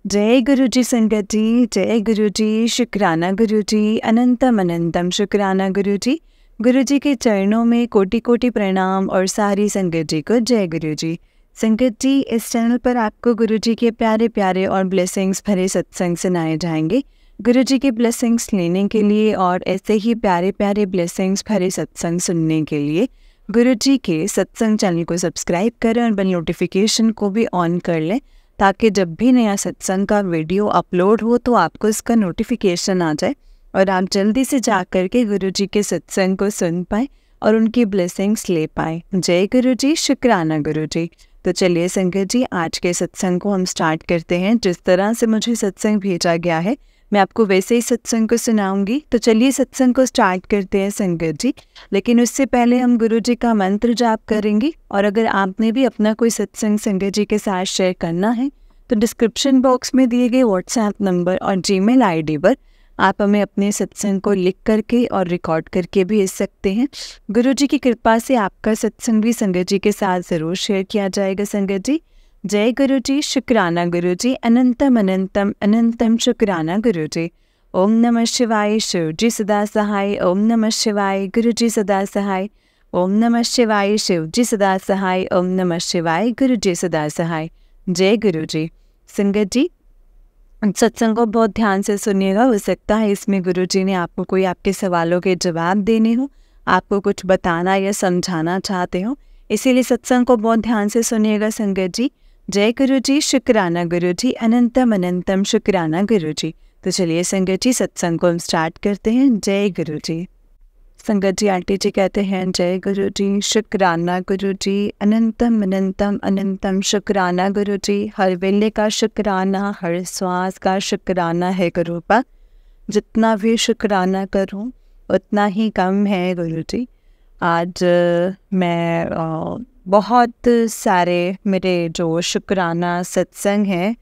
जय गुरु जी संगत जी, जय गुरु जी, शुक्राना गुरु जी, अनंतम अनंतम शुक्राना गुरु जी। गुरु जी के चरणों में कोटि कोटि प्रणाम और सारी संगत जी को जय गुरु जी। संगत जी, इस चैनल पर आपको गुरु जी के प्यारे प्यारे और ब्लेसिंग्स भरे सत्संग सुनाए जाएंगे। गुरु जी के ब्लेसिंग्स लेने के लिए और ऐसे ही प्यारे प्यारे ब्लेसिंग्स भरे सत्संग सुनने के लिए गुरु जी के सत्संग चैनल को सब्सक्राइब करें और बेल नोटिफिकेशन को भी ऑन कर लें, ताकि जब भी नया सत्संग का वीडियो अपलोड हो तो आपको इसका नोटिफिकेशन आ जाए और आप जल्दी से जा कर के गुरु जी के सत्संग को सुन पाएँ और उनकी ब्लेसिंग्स ले पाएँ। जय गुरु जी, शुक्राना गुरु जी। तो चलिए संगत जी, आज के सत्संग को हम स्टार्ट करते हैं। जिस तरह से मुझे सत्संग भेजा गया है मैं आपको वैसे ही सत्संग को सुनाऊंगी। तो चलिए सत्संग को स्टार्ट करते हैं संगत जी। लेकिन उससे पहले हम गुरु जी का मंत्र जाप करेंगे। और अगर आपने भी अपना कोई सत्संग संगत जी के साथ शेयर करना है तो डिस्क्रिप्शन बॉक्स में दिए गए व्हाट्सएप नंबर और जीमेल आईडी पर आप हमें अपने सत्संग को लिख करके और रिकॉर्ड करके भेज सकते हैं। गुरु जी की कृपा से आपका सत्संग भी संगत जी के साथ ज़रूर शेयर किया जाएगा संगत जी। जय गुरु जी, शुक्राना गुरु जी, अनंतम अनंतम अनंतम शुक्राना गुरु जी। ओम नमः शिवाय, शिव जी सदा सहाय। ओम नमः शिवाय, गुरु जी सदा सहाय। ओम नमः शिवाय, शिव जी सदा सहाय। ओम नमः शिवाय, गुरु जी सदा सहाय। जय गुरु जी। संगत जी, सत्संग को बहुत ध्यान से सुनिएगा। हो सकता है इसमें गुरु जी ने आपको कोई आपके सवालों के जवाब देने हो, आपको कुछ बताना या समझाना चाहते हो, इसीलिए सत्संग को बहुत ध्यान से सुनिएगा संगत जी। जय गुरु जी, शुक्राना गुरु जी, अनंतम अनंतम शुक्राना गुरु जी। तो चलिए संगत जी, सत्संग को हम स्टार्ट करते हैं। जय गुरु जी। संगत जी, आंटी जी कहते हैं जय गुरु जी, शुक्राना गुरु जी, अनंतम अनंतम अनंतम शुक्राना गुरु जी। हर वेले का शुक्राना, हर श्वास का शुक्राना है गुरु पर। जितना भी शुक्राना करूं उतना ही कम है गुरु जी। आज मैं बहुत सारे मेरे जो शुक्राना सत्संग हैं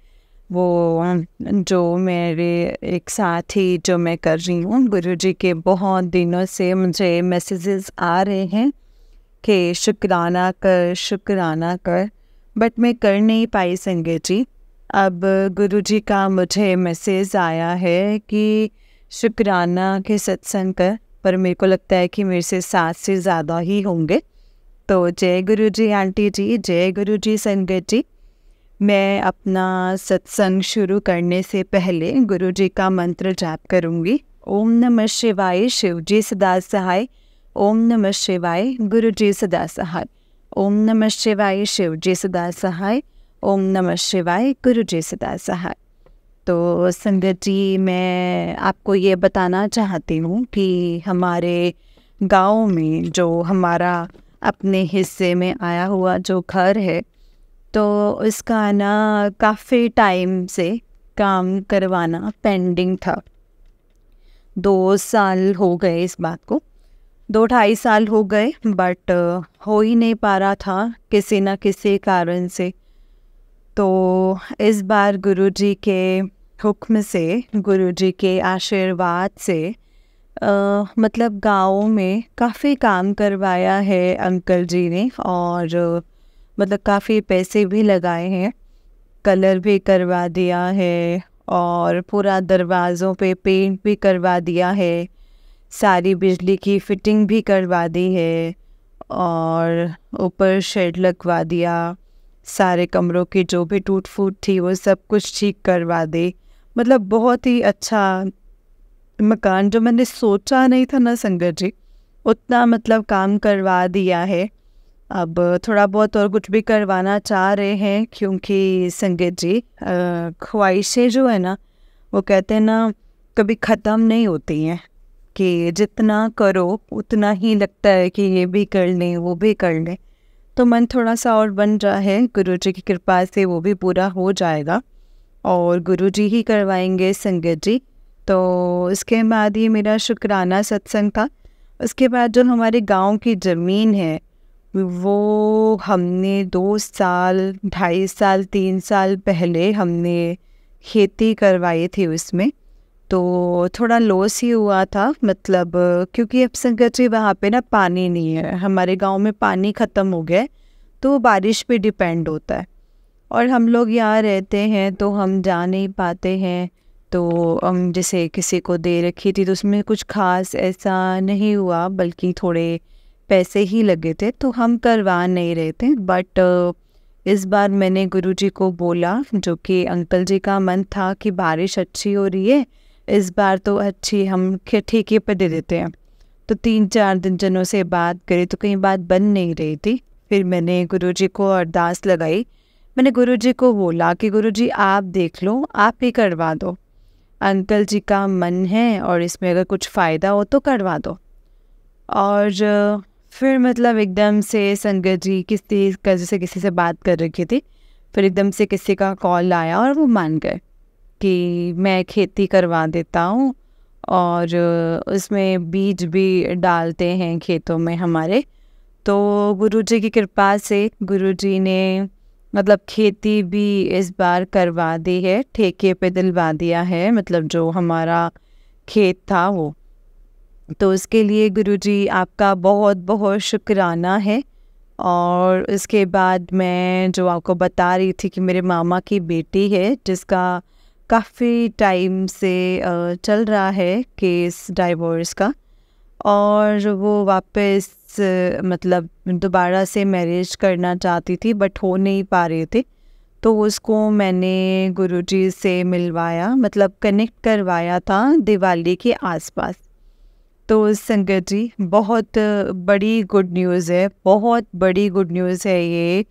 वो जो मेरे एक साथी जो मैं कर रही हूँ, गुरु जी के बहुत दिनों से मुझे मैसेजेस आ रहे हैं कि शुक्राना कर, बट मैं कर नहीं पाई संगत जी। अब गुरु जी का मुझे मैसेज आया है कि शुक्राना के सत्संग कर, पर मेरे को लगता है कि मेरे से 7 से ज़्यादा ही होंगे। तो जय गुरु जी आंटी जी, जय गुरु जी संगत जी। मैं अपना सत्संग शुरू करने से पहले गुरु जी का मंत्र जाप करूंगी। ओम नमः शिवाय, शिव जी सदा सहाय। ओम नमः शिवाय, गुरु जी सदा सहाय। ओम नमः शिवाय, शिव जी सदा सहाय। ओम नमः शिवाय, गुरु जी सदा सहाय। तो संगत जी, मैं आपको ये बताना चाहती हूँ कि हमारे गांव में जो हमारा अपने हिस्से में आया हुआ जो घर है, तो उसका ना काफ़ी टाइम से काम करवाना पेंडिंग था। 2 साल हो गए इस बात को, 2-2.5 साल हो गए, बट हो ही नहीं पा रहा था किसी न किसी कारण से। तो इस बार गुरुजी के हुक्म से, गुरुजी के आशीर्वाद से मतलब गाँव में काफ़ी काम करवाया है अंकल जी ने, और मतलब काफ़ी पैसे भी लगाए हैं, कलर भी करवा दिया है और पूरा दरवाज़ों पे पेंट भी करवा दिया है, सारी बिजली की फिटिंग भी करवा दी है और ऊपर शेड लगवा दिया, सारे कमरों की जो भी टूट फूट थी वो सब कुछ ठीक करवा दी। मतलब बहुत ही अच्छा मकान, जो मैंने सोचा नहीं था ना संगत जी, उतना मतलब काम करवा दिया है। अब थोड़ा बहुत और कुछ भी करवाना चाह रहे हैं, क्योंकि संगत जी ख्वाहिशें जो है ना, वो कहते हैं ना, कभी ख़त्म नहीं होती हैं, कि जितना करो उतना ही लगता है कि ये भी कर लें वो भी कर लें। तो मन थोड़ा सा और बन रहा है, गुरुजी की कृपा से वो भी पूरा हो जाएगा और गुरुजी ही करवाएंगे संगत जी। तो इसके बाद ही मेरा शुक्राना सत्संग था। उसके बाद जो हमारे गांव की ज़मीन है वो हमने 2 साल, 2.5 साल, 3 साल पहले हमने खेती करवाई थी उसमें। तो थोड़ा लॉस ही हुआ था, मतलब क्योंकि अब संगत जी वहाँ पे ना पानी नहीं है, हमारे गांव में पानी ख़त्म हो गया है, तो बारिश पे डिपेंड होता है। और हम लोग यहाँ रहते हैं तो हम जा नहीं पाते हैं। तो हम जैसे किसी को दे रखी थी तो उसमें कुछ खास ऐसा नहीं हुआ, बल्कि थोड़े पैसे ही लगे थे, तो हम करवा नहीं रहे थे। बट इस बार मैंने गुरुजी को बोला, जो कि अंकल जी का मन था कि बारिश अच्छी हो रही है, इस बार तो अच्छी हम ठेके पर दे देते हैं। तो 3-4 दिन जनों से बात करी तो कहीं बात बन नहीं रही थी। फिर मैंने गुरुजी को अरदास लगाई। मैंने गुरुजी को बोला कि गुरुजी आप देख लो, आप ही करवा दो, अंकल जी का मन है और इसमें अगर कुछ फ़ायदा हो तो करवा दो। और फिर मतलब एकदम से संगत जी किसी से बात कर रखी थी, फिर एकदम से किसी का कॉल आया और वो मान गए कि मैं खेती करवा देता हूँ और उसमें बीज भी डालते हैं खेतों में हमारे। तो गुरुजी की कृपा से गुरुजी ने मतलब खेती भी इस बार करवा दी है, ठेके पे दिलवा दिया है, मतलब जो हमारा खेत था वो। तो उसके लिए गुरुजी आपका बहुत बहुत शुक्राना है। और उसके बाद मैं जो आपको बता रही थी कि मेरे मामा की बेटी है, जिसका काफ़ी टाइम से चल रहा है केस डाइवोर्स का, और वो वापस मतलब दोबारा से मैरिज करना चाहती थी बट हो नहीं पा रही थी। तो उसको मैंने गुरुजी से मिलवाया, मतलब कनेक्ट करवाया था दिवाली के आसपास। तो संगत जी बहुत बड़ी गुड न्यूज़ है, बहुत बड़ी गुड न्यूज़ है ये,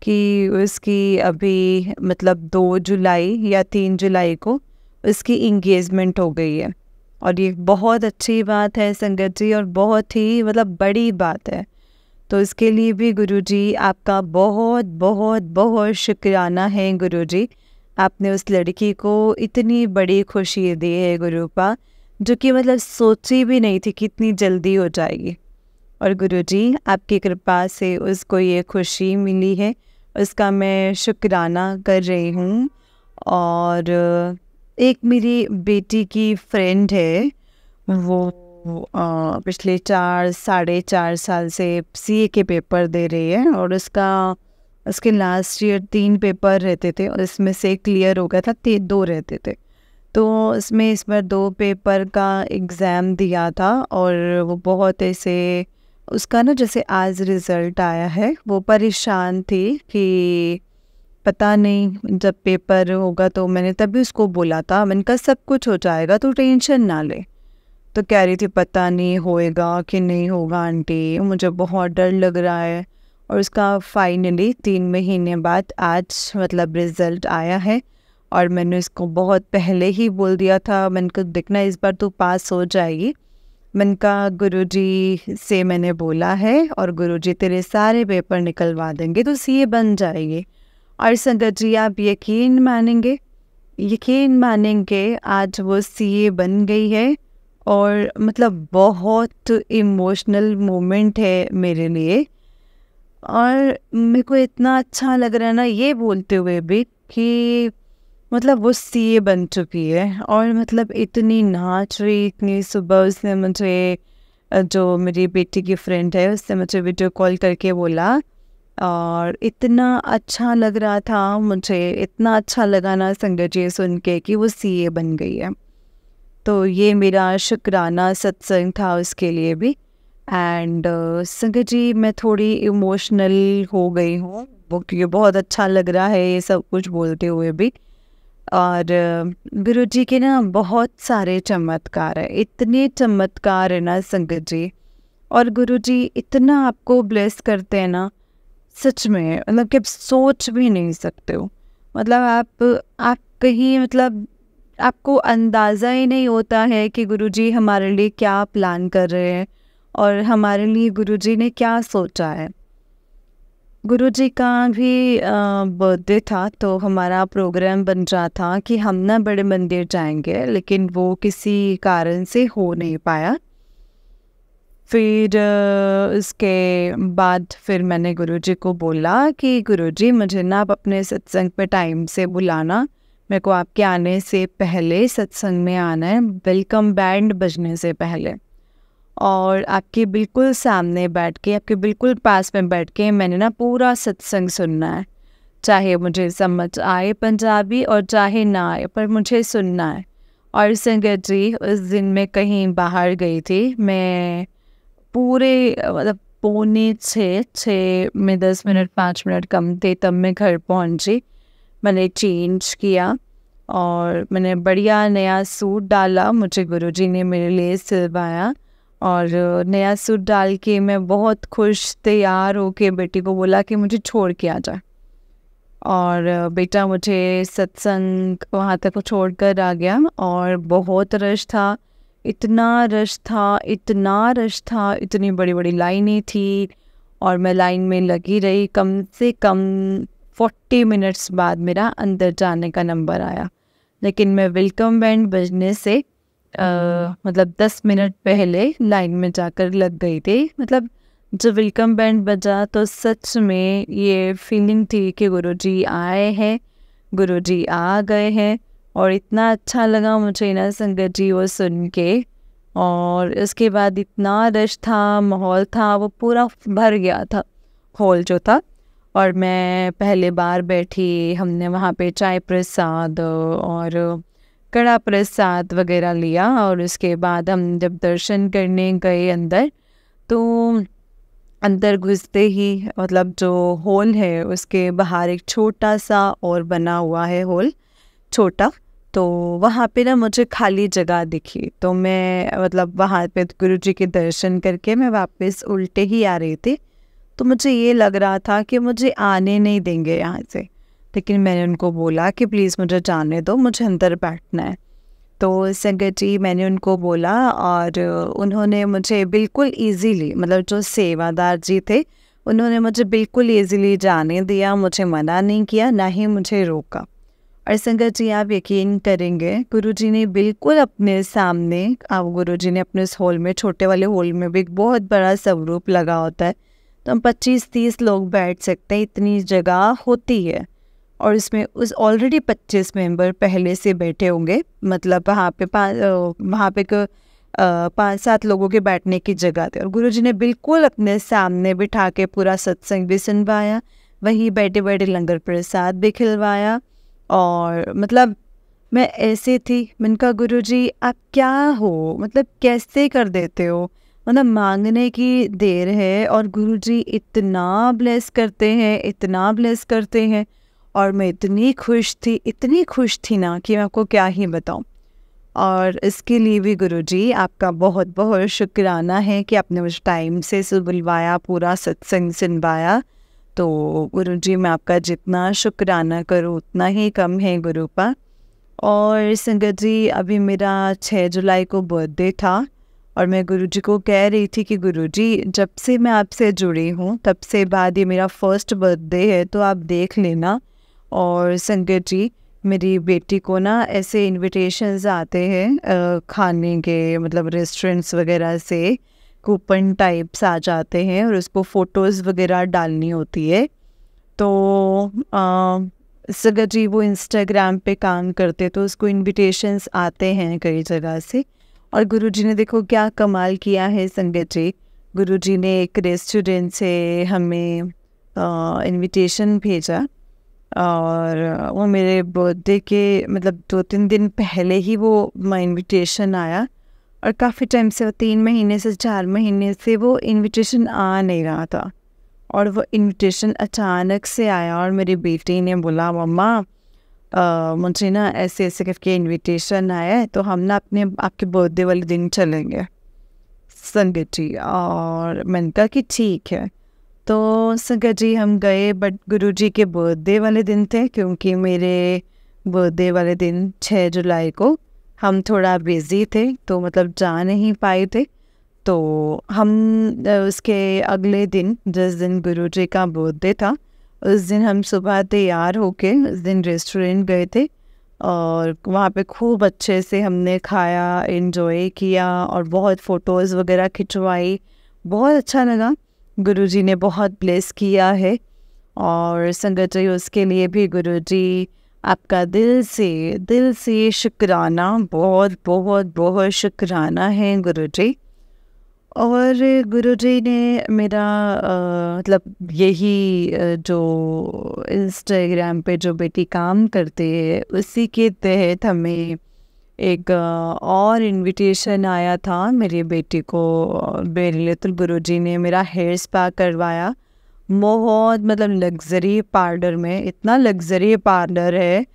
कि उसकी अभी मतलब 2 जुलाई या 3 जुलाई को उसकी इंगेजमेंट हो गई है। और ये बहुत अच्छी बात है संगत जी, और बहुत ही मतलब बड़ी बात है। तो इसके लिए भी गुरुजी आपका बहुत बहुत बहुत शुक्राना है गुरुजी। आपने उस लड़की को इतनी बड़ी खुशी दी है गुरुपा, जो कि मतलब सोची भी नहीं थी कि इतनी जल्दी हो जाएगी। और गुरुजी आपकी कृपा से उसको ये खुशी मिली है, उसका मैं शुक्राना कर रही हूँ। और एक मेरी बेटी की फ्रेंड है, वो पिछले 4-4.5 साल से सीए के पेपर दे रही है, और उसके लास्ट ईयर 3 पेपर रहते थे और इसमें से क्लियर हो गया था, 2 रहते थे। तो इसमें इस बार 2 पेपर का एग्ज़ाम दिया था, और वो बहुत ऐसे उसका ना जैसे आज रिज़ल्ट आया है, वो परेशान थी कि पता नहीं जब पेपर होगा। तो मैंने तभी उसको बोला था, मैंने कहा सब कुछ हो जाएगा, तो टेंशन ना ले। तो कह रही थी पता नहीं होएगा कि नहीं होगा आंटी, मुझे बहुत डर लग रहा है। और उसका फाइनली 3 महीने बाद आज मतलब रिज़ल्ट आया है, और मैंने इसको बहुत पहले ही बोल दिया था, मैंने कहा देखना इस बार तो पास हो जाएगी। मैंने कहा गुरुजी से मैंने बोला है और गुरुजी तेरे सारे पेपर निकलवा देंगे, तो सीए बन जाएगी। और संगत जी आप यकीन मानेंगे आज वो सीए बन गई है। और मतलब बहुत इमोशनल मोमेंट है मेरे लिए, और मेरे को इतना अच्छा लग रहा है ना ये बोलते हुए भी कि मतलब वो सीए बन चुकी है। और मतलब इतनी नाच रही, इतनी सुबह उसने मुझे जो मेरी बेटी की फ्रेंड है उसने मुझे वीडियो कॉल करके बोला, और इतना अच्छा लग रहा था मुझे, इतना अच्छा लगा ना संगत जी सुन के कि वो सीए बन गई है। तो ये मेरा शुक्राना सत्संग था उसके लिए भी। एंड संगत जी मैं थोड़ी इमोशनल हो गई हूँ, वो क्योंकि बहुत अच्छा लग रहा है ये सब कुछ बोलते हुए भी। और गुरुजी के ना बहुत सारे चमत्कार है, इतने चमत्कार है ना संगत जी। और गुरुजी इतना आपको ब्लेस करते हैं ना, सच में मतलब कि आप सोच भी नहीं सकते हो। मतलब आप कहीं मतलब आपको अंदाज़ा ही नहीं होता है कि गुरुजी हमारे लिए क्या प्लान कर रहे हैं, और हमारे लिए गुरुजी ने क्या सोचा है। गुरुजी का भी बर्थडे था, तो हमारा प्रोग्राम बन रहा था कि हम ना बड़े मंदिर जाएंगे, लेकिन वो किसी कारण से हो नहीं पाया। फिर उसके बाद फिर मैंने गुरुजी को बोला कि गुरुजी मुझे ना आप अपने सत्संग पे टाइम से बुलाना, मेरे को आपके आने से पहले सत्संग में आना है, वेलकम बैंड बजने से पहले। और आपके बिल्कुल सामने बैठ के, आपके बिल्कुल पास में बैठ के मैंने ना पूरा सत्संग सुनना है, चाहे मुझे समझ आए पंजाबी और चाहे ना आए, पर मुझे सुनना है। और संगत जी, उस दिन मैं कहीं बाहर गई थी। मैं पूरे मतलब पौने 6 में 10 मिनट 5 मिनट कम थे तब मैं घर पहुंची। मैंने चेंज किया और मैंने बढ़िया नया सूट डाला, मुझे गुरुजी ने मेरे लिए सिलवाया। और नया सूट डाल के मैं बहुत खुश तैयार होके बेटी को बोला कि मुझे छोड़ के आ जा। और बेटा मुझे सत्संग वहाँ तक छोड़ कर आ गया और बहुत रश था, इतना रश था, इतना रश था, इतनी बड़ी बड़ी लाइनें थी। और मैं लाइन में लगी रही, कम से कम 40 मिनट्स बाद मेरा अंदर जाने का नंबर आया। लेकिन मैं वेलकम बैंड बजने से मतलब 10 मिनट पहले लाइन में जाकर लग गई थी। मतलब जब वेलकम बैंड बजा तो सच में ये फीलिंग थी कि गुरुजी आए हैं, गुरुजी आ गए हैं। और इतना अच्छा लगा मुझे ना संगत जी वो सुन के। और इसके बाद इतना रश था, माहौल था, वो पूरा भर गया था हॉल जो था। और मैं पहले बार बैठी, हमने वहाँ पे चाय प्रसाद और कड़ा प्रसाद वगैरह लिया। और उसके बाद हम जब दर्शन करने गए अंदर, तो अंदर घुसते ही मतलब जो हॉल है उसके बाहर एक छोटा सा और बना हुआ है हॉल, छोटा। तो वहाँ पे ना मुझे खाली जगह दिखी, तो मैं मतलब वहाँ पे गुरुजी के दर्शन करके मैं वापस उल्टे ही आ रही थी। तो मुझे ये लग रहा था कि मुझे आने नहीं देंगे यहाँ से, लेकिन मैंने उनको बोला कि प्लीज़ मुझे जाने दो, मुझे अंदर बैठना है। तो संगत जी मैंने उनको बोला और उन्होंने मुझे बिल्कुल इजीली, मतलब जो सेवादार जी थे उन्होंने मुझे बिल्कुल इजीली जाने दिया, मुझे मना नहीं किया, ना ही मुझे रोका। और संगत जी आप यकीन करेंगे, गुरुजी ने बिल्कुल अपने सामने, अब गुरुजी ने अपने उस हॉल में, छोटे वाले हॉल में भी एक बहुत बड़ा स्वरूप लगा होता है, तो हम 25-30 लोग बैठ सकते हैं, इतनी जगह होती है। और इसमें उस ऑलरेडी 25 मेंबर पहले से बैठे होंगे, मतलब वहाँ पे 5-7 लोगों के बैठने की जगह थी। और गुरुजी ने बिल्कुल अपने सामने बिठा के पूरा सत्संग भी सुनवाया, वहीं बैठे बैठे लंगर प्रसाद भी खिलवाया। और मतलब मैं ऐसे थी, मैंने कहा गुरुजी आप क्या हो, मतलब कैसे कर देते हो, मतलब मांगने की देर है और गुरुजी इतना ब्लेस करते हैं, इतना ब्लेस करते हैं। और मैं इतनी खुश थी, इतनी खुश थी ना कि मैं आपको क्या ही बताऊं। और इसके लिए भी गुरुजी आपका बहुत बहुत शुक्राना है कि आपने मुझे टाइम से बुलवाया, पूरा सत्संग सुनवाया। तो गुरुजी मैं आपका जितना शुक्राना करूँ उतना ही कम है गुरुपा। और संगत जी अभी मेरा 6 जुलाई को बर्थडे था और मैं गुरुजी को कह रही थी कि गुरुजी जब से मैं आपसे जुड़ी हूँ तब से बाद ये मेरा फर्स्ट बर्थडे है, तो आप देख लेना। और संगत जी मेरी बेटी को ना ऐसे इनविटेशंस आते हैं खाने के, मतलब रेस्टोरेंट्स वगैरह से कूपन टाइप्स आ जाते हैं और उसको फ़ोटोज़ वगैरह डालनी होती है। तो संगत जी वो इंस्टाग्राम पे काम करते, तो उसको इनविटेशंस आते हैं कई जगह से। और गुरुजी ने देखो क्या कमाल किया है संगत जी, गुरुजी ने एक रेस्टोरेंट से हमें इनविटेशन भेजा। और वो मेरे बर्थडे के मतलब 2-3 दिन पहले ही वो इनविटेशन आया। और काफ़ी टाइम से, 3 महीने से 4 महीने से वो इनविटेशन आ नहीं रहा था। और वो इनविटेशन अचानक से आया और मेरी बेटी ने बोला मम्मा मुझे ना ऐसे ऐसे करके इनविटेशन आया है, तो हम ना आपके बर्थडे वाले दिन चलेंगे संगत जी। और मैंने कहा कि ठीक है। तो संगत जी हम गए, बट गुरुजी के बर्थडे वाले दिन थे, क्योंकि मेरे बर्थडे वाले दिन 6 जुलाई को हम थोड़ा बिज़ी थे, तो मतलब जा नहीं पाए थे। तो हम उसके अगले दिन, जिस दिन गुरुजी का बर्थडे था, उस दिन हम सुबह तैयार होके उस दिन रेस्टोरेंट गए थे। और वहाँ पे खूब अच्छे से हमने खाया, एंजॉय किया और बहुत फ़ोटोज़ वगैरह खिंचवाई, बहुत अच्छा लगा। गुरुजी ने बहुत ब्लेस किया है। और संगत जी उसके लिए भी गुरुजी आपका दिल से शुक्राना, बहुत बहुत बहुत शुक्राना है गुरुजी। और गुरुजी ने मेरा मतलब यही जो इंस्टाग्राम पे जो बेटी काम करती है उसी के तहत हमें एक और इनविटेशन आया था मेरी बेटी को। मेरे लिए तो गुरुजी ने मेरा हेयर स्पा करवाया, बहुत मतलब लग्जरी पार्लर में, इतना लग्जरी पार्लर है।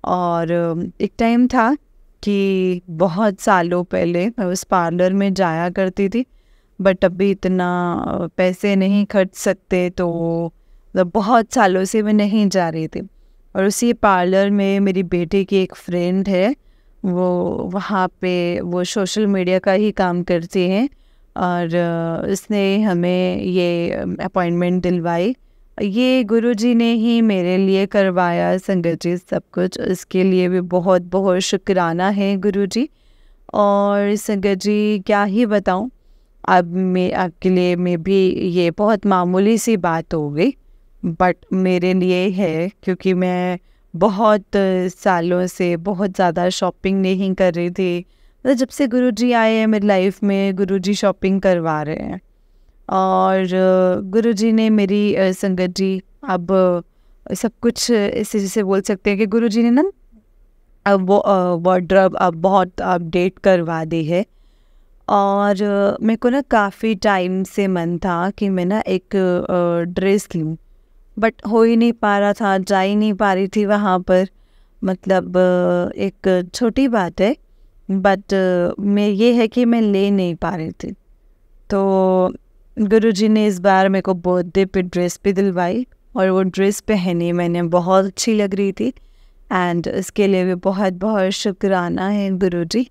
और एक टाइम था कि बहुत सालों पहले मैं उस पार्लर में जाया करती थी, बट अभी इतना पैसे नहीं खर्च सकते, तो मतलब बहुत सालों से मैं नहीं जा रही थी। और उसी पार्लर में मेरी बेटी की एक फ्रेंड है, वो वहाँ पे वो सोशल मीडिया का ही काम करती हैं, और उसने हमें ये अपॉइंटमेंट दिलवाई। ये गुरुजी ने ही मेरे लिए करवाया संगत जी सब कुछ, इसके लिए भी बहुत बहुत शुक्राना है गुरुजी। और संगत जी क्या ही बताऊँ, अब मैं आपके लिए में भी ये बहुत मामूली सी बात हो गई, बट मेरे लिए है, क्योंकि मैं बहुत सालों से बहुत ज़्यादा शॉपिंग नहीं कर रही थी। मतलब जब से गुरुजी आए हैं मेरी लाइफ में, गुरुजी शॉपिंग करवा रहे हैं। और गुरुजी ने मेरी संगत जी अब सब कुछ इसे जैसे बोल सकते हैं कि गुरुजी ने ना अब वो वार्डरोब अब बहुत अपडेट करवा दी है। और मेरे को ना काफ़ी टाइम से मन था कि मैं ना एक ड्रेस लूँ, बट हो ही नहीं पा रहा था, जा ही नहीं पा रही थी वहाँ पर। मतलब एक छोटी बात है, बट मैं ये है कि मैं ले नहीं पा रही थी। तो गुरुजी ने इस बार मेरे को बर्थडे पे ड्रेस भी दिलवाई, और वो ड्रेस पहनी मैंने, बहुत अच्छी लग रही थी। एंड इसके लिए भी बहुत बहुत शुक्राना है गुरुजी।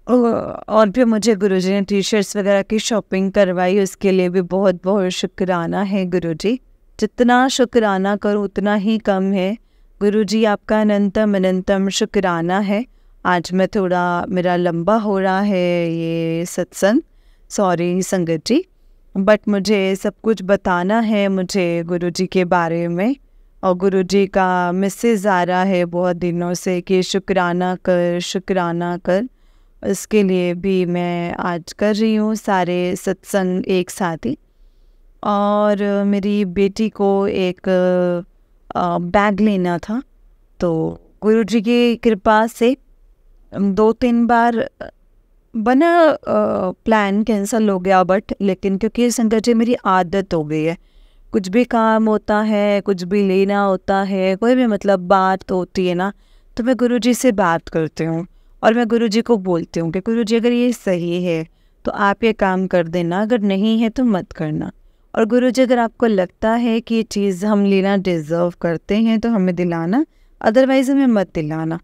और फिर मुझे गुरुजी ने टी शर्ट्स वगैरह की शॉपिंग करवाई, उसके लिए भी बहुत बहुत शुक्राना है गुरुजी। जितना शुक्राना करूँ उतना ही कम है। गुरुजी आपका अनंतम अनंतम शुक्राना है। आज मैं थोड़ा मेरा लंबा हो रहा है ये सत्संग, सॉरी संगत जी, बट मुझे सब कुछ बताना है मुझे गुरुजी के बारे में। और गुरुजी का मैसेज आ रहा है बहुत दिनों से कि शुक्राना कर, शुक्राना कर। इसके लिए भी मैं आज कर रही हूँ सारे सत्संग एक साथ ही। और मेरी बेटी को एक बैग लेना था, तो गुरुजी की कृपा से 2-3 बार बना प्लान कैंसिल हो गया, बट लेकिन क्योंकि संगत जी मेरी आदत हो गई है, कुछ भी काम होता है, कुछ भी लेना होता है, कोई भी मतलब बात होती है ना, तो मैं गुरुजी से बात करती हूँ। और मैं गुरुजी को बोलती हूँ कि गुरुजी अगर ये सही है तो आप ये काम कर देना, अगर नहीं है तो मत करना। और गुरुजी अगर आपको लगता है कि ये चीज़ हम लेना डिज़र्व करते हैं तो हमें दिलाना, अदरवाइज़ हमें मत दिलाना।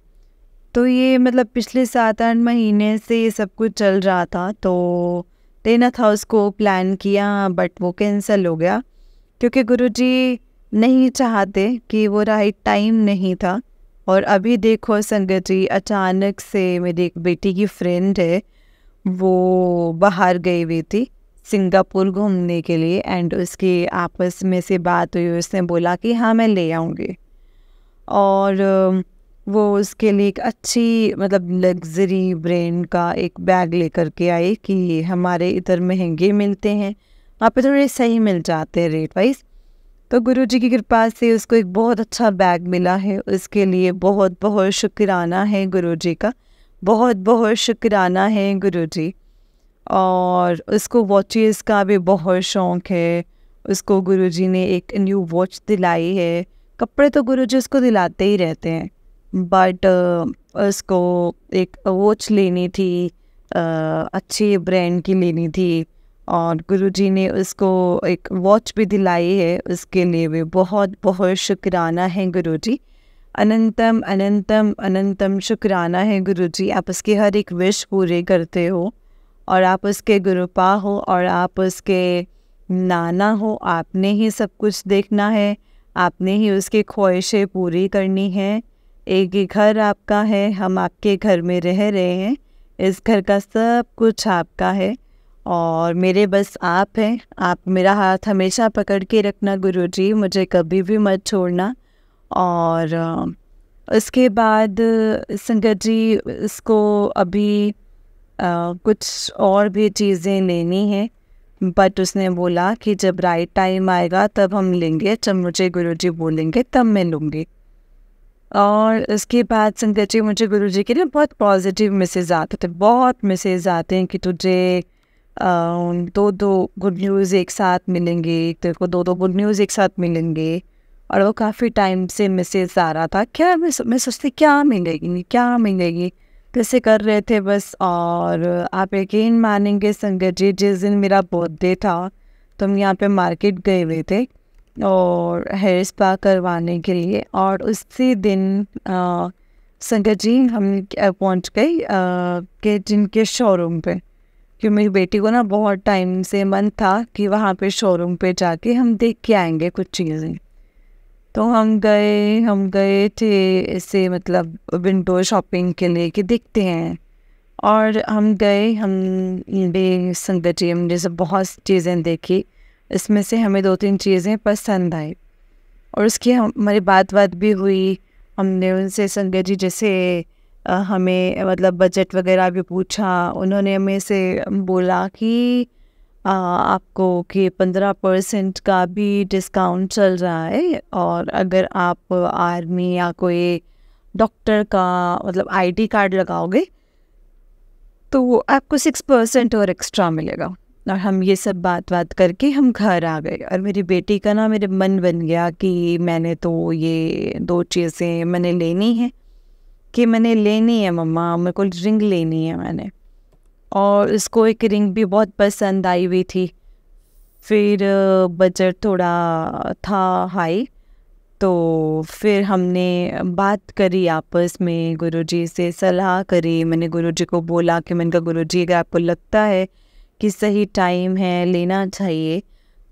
तो ये मतलब पिछले 7-8 महीने से ये सब कुछ चल रहा था, तो लेना था उसको, प्लान किया, बट वो कैंसिल हो गया क्योंकि गुरुजी नहीं चाहते कि वो राइट टाइम नहीं था। और अभी देखो संगत जी, अचानक से मेरी एक बेटी की फ्रेंड है, वो बाहर गई हुई थी सिंगापुर घूमने के लिए, एंड उसकी आपस में से बात हुई, उसने बोला कि हाँ मैं ले आऊँगी। और वो उसके लिए एक अच्छी मतलब लग्जरी ब्रांड का एक बैग लेकर के आई कि हमारे इधर महंगे मिलते हैं, वहाँ पे थोड़े सही मिल जाते हैं रेट वाइज। तो गुरुजी की कृपा से उसको एक बहुत अच्छा बैग मिला है, उसके लिए बहुत बहुत शुक्राना है गुरुजी का, बहुत बहुत शुक्राना है गुरुजी। और उसको वॉचेस का भी बहुत शौक़ है, उसको गुरुजी ने एक न्यू वॉच दिलाई है। कपड़े तो गुरुजी उसको दिलाते ही रहते हैं, बट उसको एक वॉच लेनी थी, अच्छी ब्रांड की लेनी थी, और गुरुजी ने उसको एक वॉच भी दिलाई है, उसके लिए भी बहुत बहुत शुक्राना है गुरुजी। अनंतम अनंतम अनंतम शुक्राना है गुरुजी, आप उसकी हर एक विश पूरे करते हो, और आप उसके गुरुपा हो, और आप उसके नाना हो, आपने ही सब कुछ देखना है, आपने ही उसकी ख्वाहिशें पूरी करनी है। एक ही घर आपका है, हम आपके घर में रह रहे हैं, इस घर का सब कुछ आपका है, और मेरे बस आप हैं। आप मेरा हाथ हमेशा पकड़ के रखना गुरुजी, मुझे कभी भी मत छोड़ना। और उसके बाद संगत जी, इसको अभी कुछ और भी चीज़ें लेनी है, बट उसने बोला कि जब राइट टाइम आएगा तब हम लेंगे, जब मुझे गुरुजी बोलेंगे तब मैं लूँगी। और इसके बाद संगत जी मुझे गुरुजी के ना बहुत पॉजिटिव मैसेज आते थे, बहुत मैसेज आते हैं कि तुझे दो दो गुड न्यूज़ एक साथ मिलेंगे, तेरे को दो दो गुड न्यूज़ एक साथ मिलेंगे। और वो काफ़ी टाइम से मैसेज आ रहा था, क्या मैं सोचती क्या मिलेगी क्या मिलेगी, कैसे कर रहे थे बस। और आप यकीन मानेंगे संगत जी, जिस दिन मेरा बर्थडे था तो हम यहाँ पे मार्केट गए हुए थे और हेयर स्पा करवाने के लिए, और उसी दिन संगत जी हम पहुँच गए के जिनके शोरूम पे, कि मेरी बेटी को ना बहुत टाइम से मन था कि वहाँ पे शोरूम पे जाके हम देख के आएंगे कुछ चीज़ें। तो हम गए थे ऐसे मतलब विंडो शॉपिंग के लिए कि देखते हैं। और हम गए, हमने संगत जी हमने जैसे बहुत चीज़ें देखी, इसमें से हमें 2-3 चीज़ें पसंद आई और उसकी हमारी बात भी हुई। हमने उनसे संगत जी जैसे हमें मतलब बजट वगैरह भी पूछा, उन्होंने हमें से बोला कि आपको कि 15% का भी डिस्काउंट चल रहा है, और अगर आप आर्मी या कोई डॉक्टर का मतलब आईडी कार्ड लगाओगे तो आपको 6% और एक्स्ट्रा मिलेगा। और हम ये सब बात करके हम घर आ गए, और मेरी बेटी का ना मेरे मन बन गया कि मैंने तो ये 2 चीज़ें मैंने लेनी है, कि मैंने लेनी है मम्मा, मेरे को रिंग लेनी है मैंने। और इसको एक रिंग भी बहुत पसंद आई हुई थी। फिर बजट थोड़ा था हाई, तो फिर हमने बात करी आपस में, गुरुजी से सलाह करी। मैंने गुरुजी को बोला कि मैंने कहा गुरुजी अगर आपको लगता है कि सही टाइम है लेना चाहिए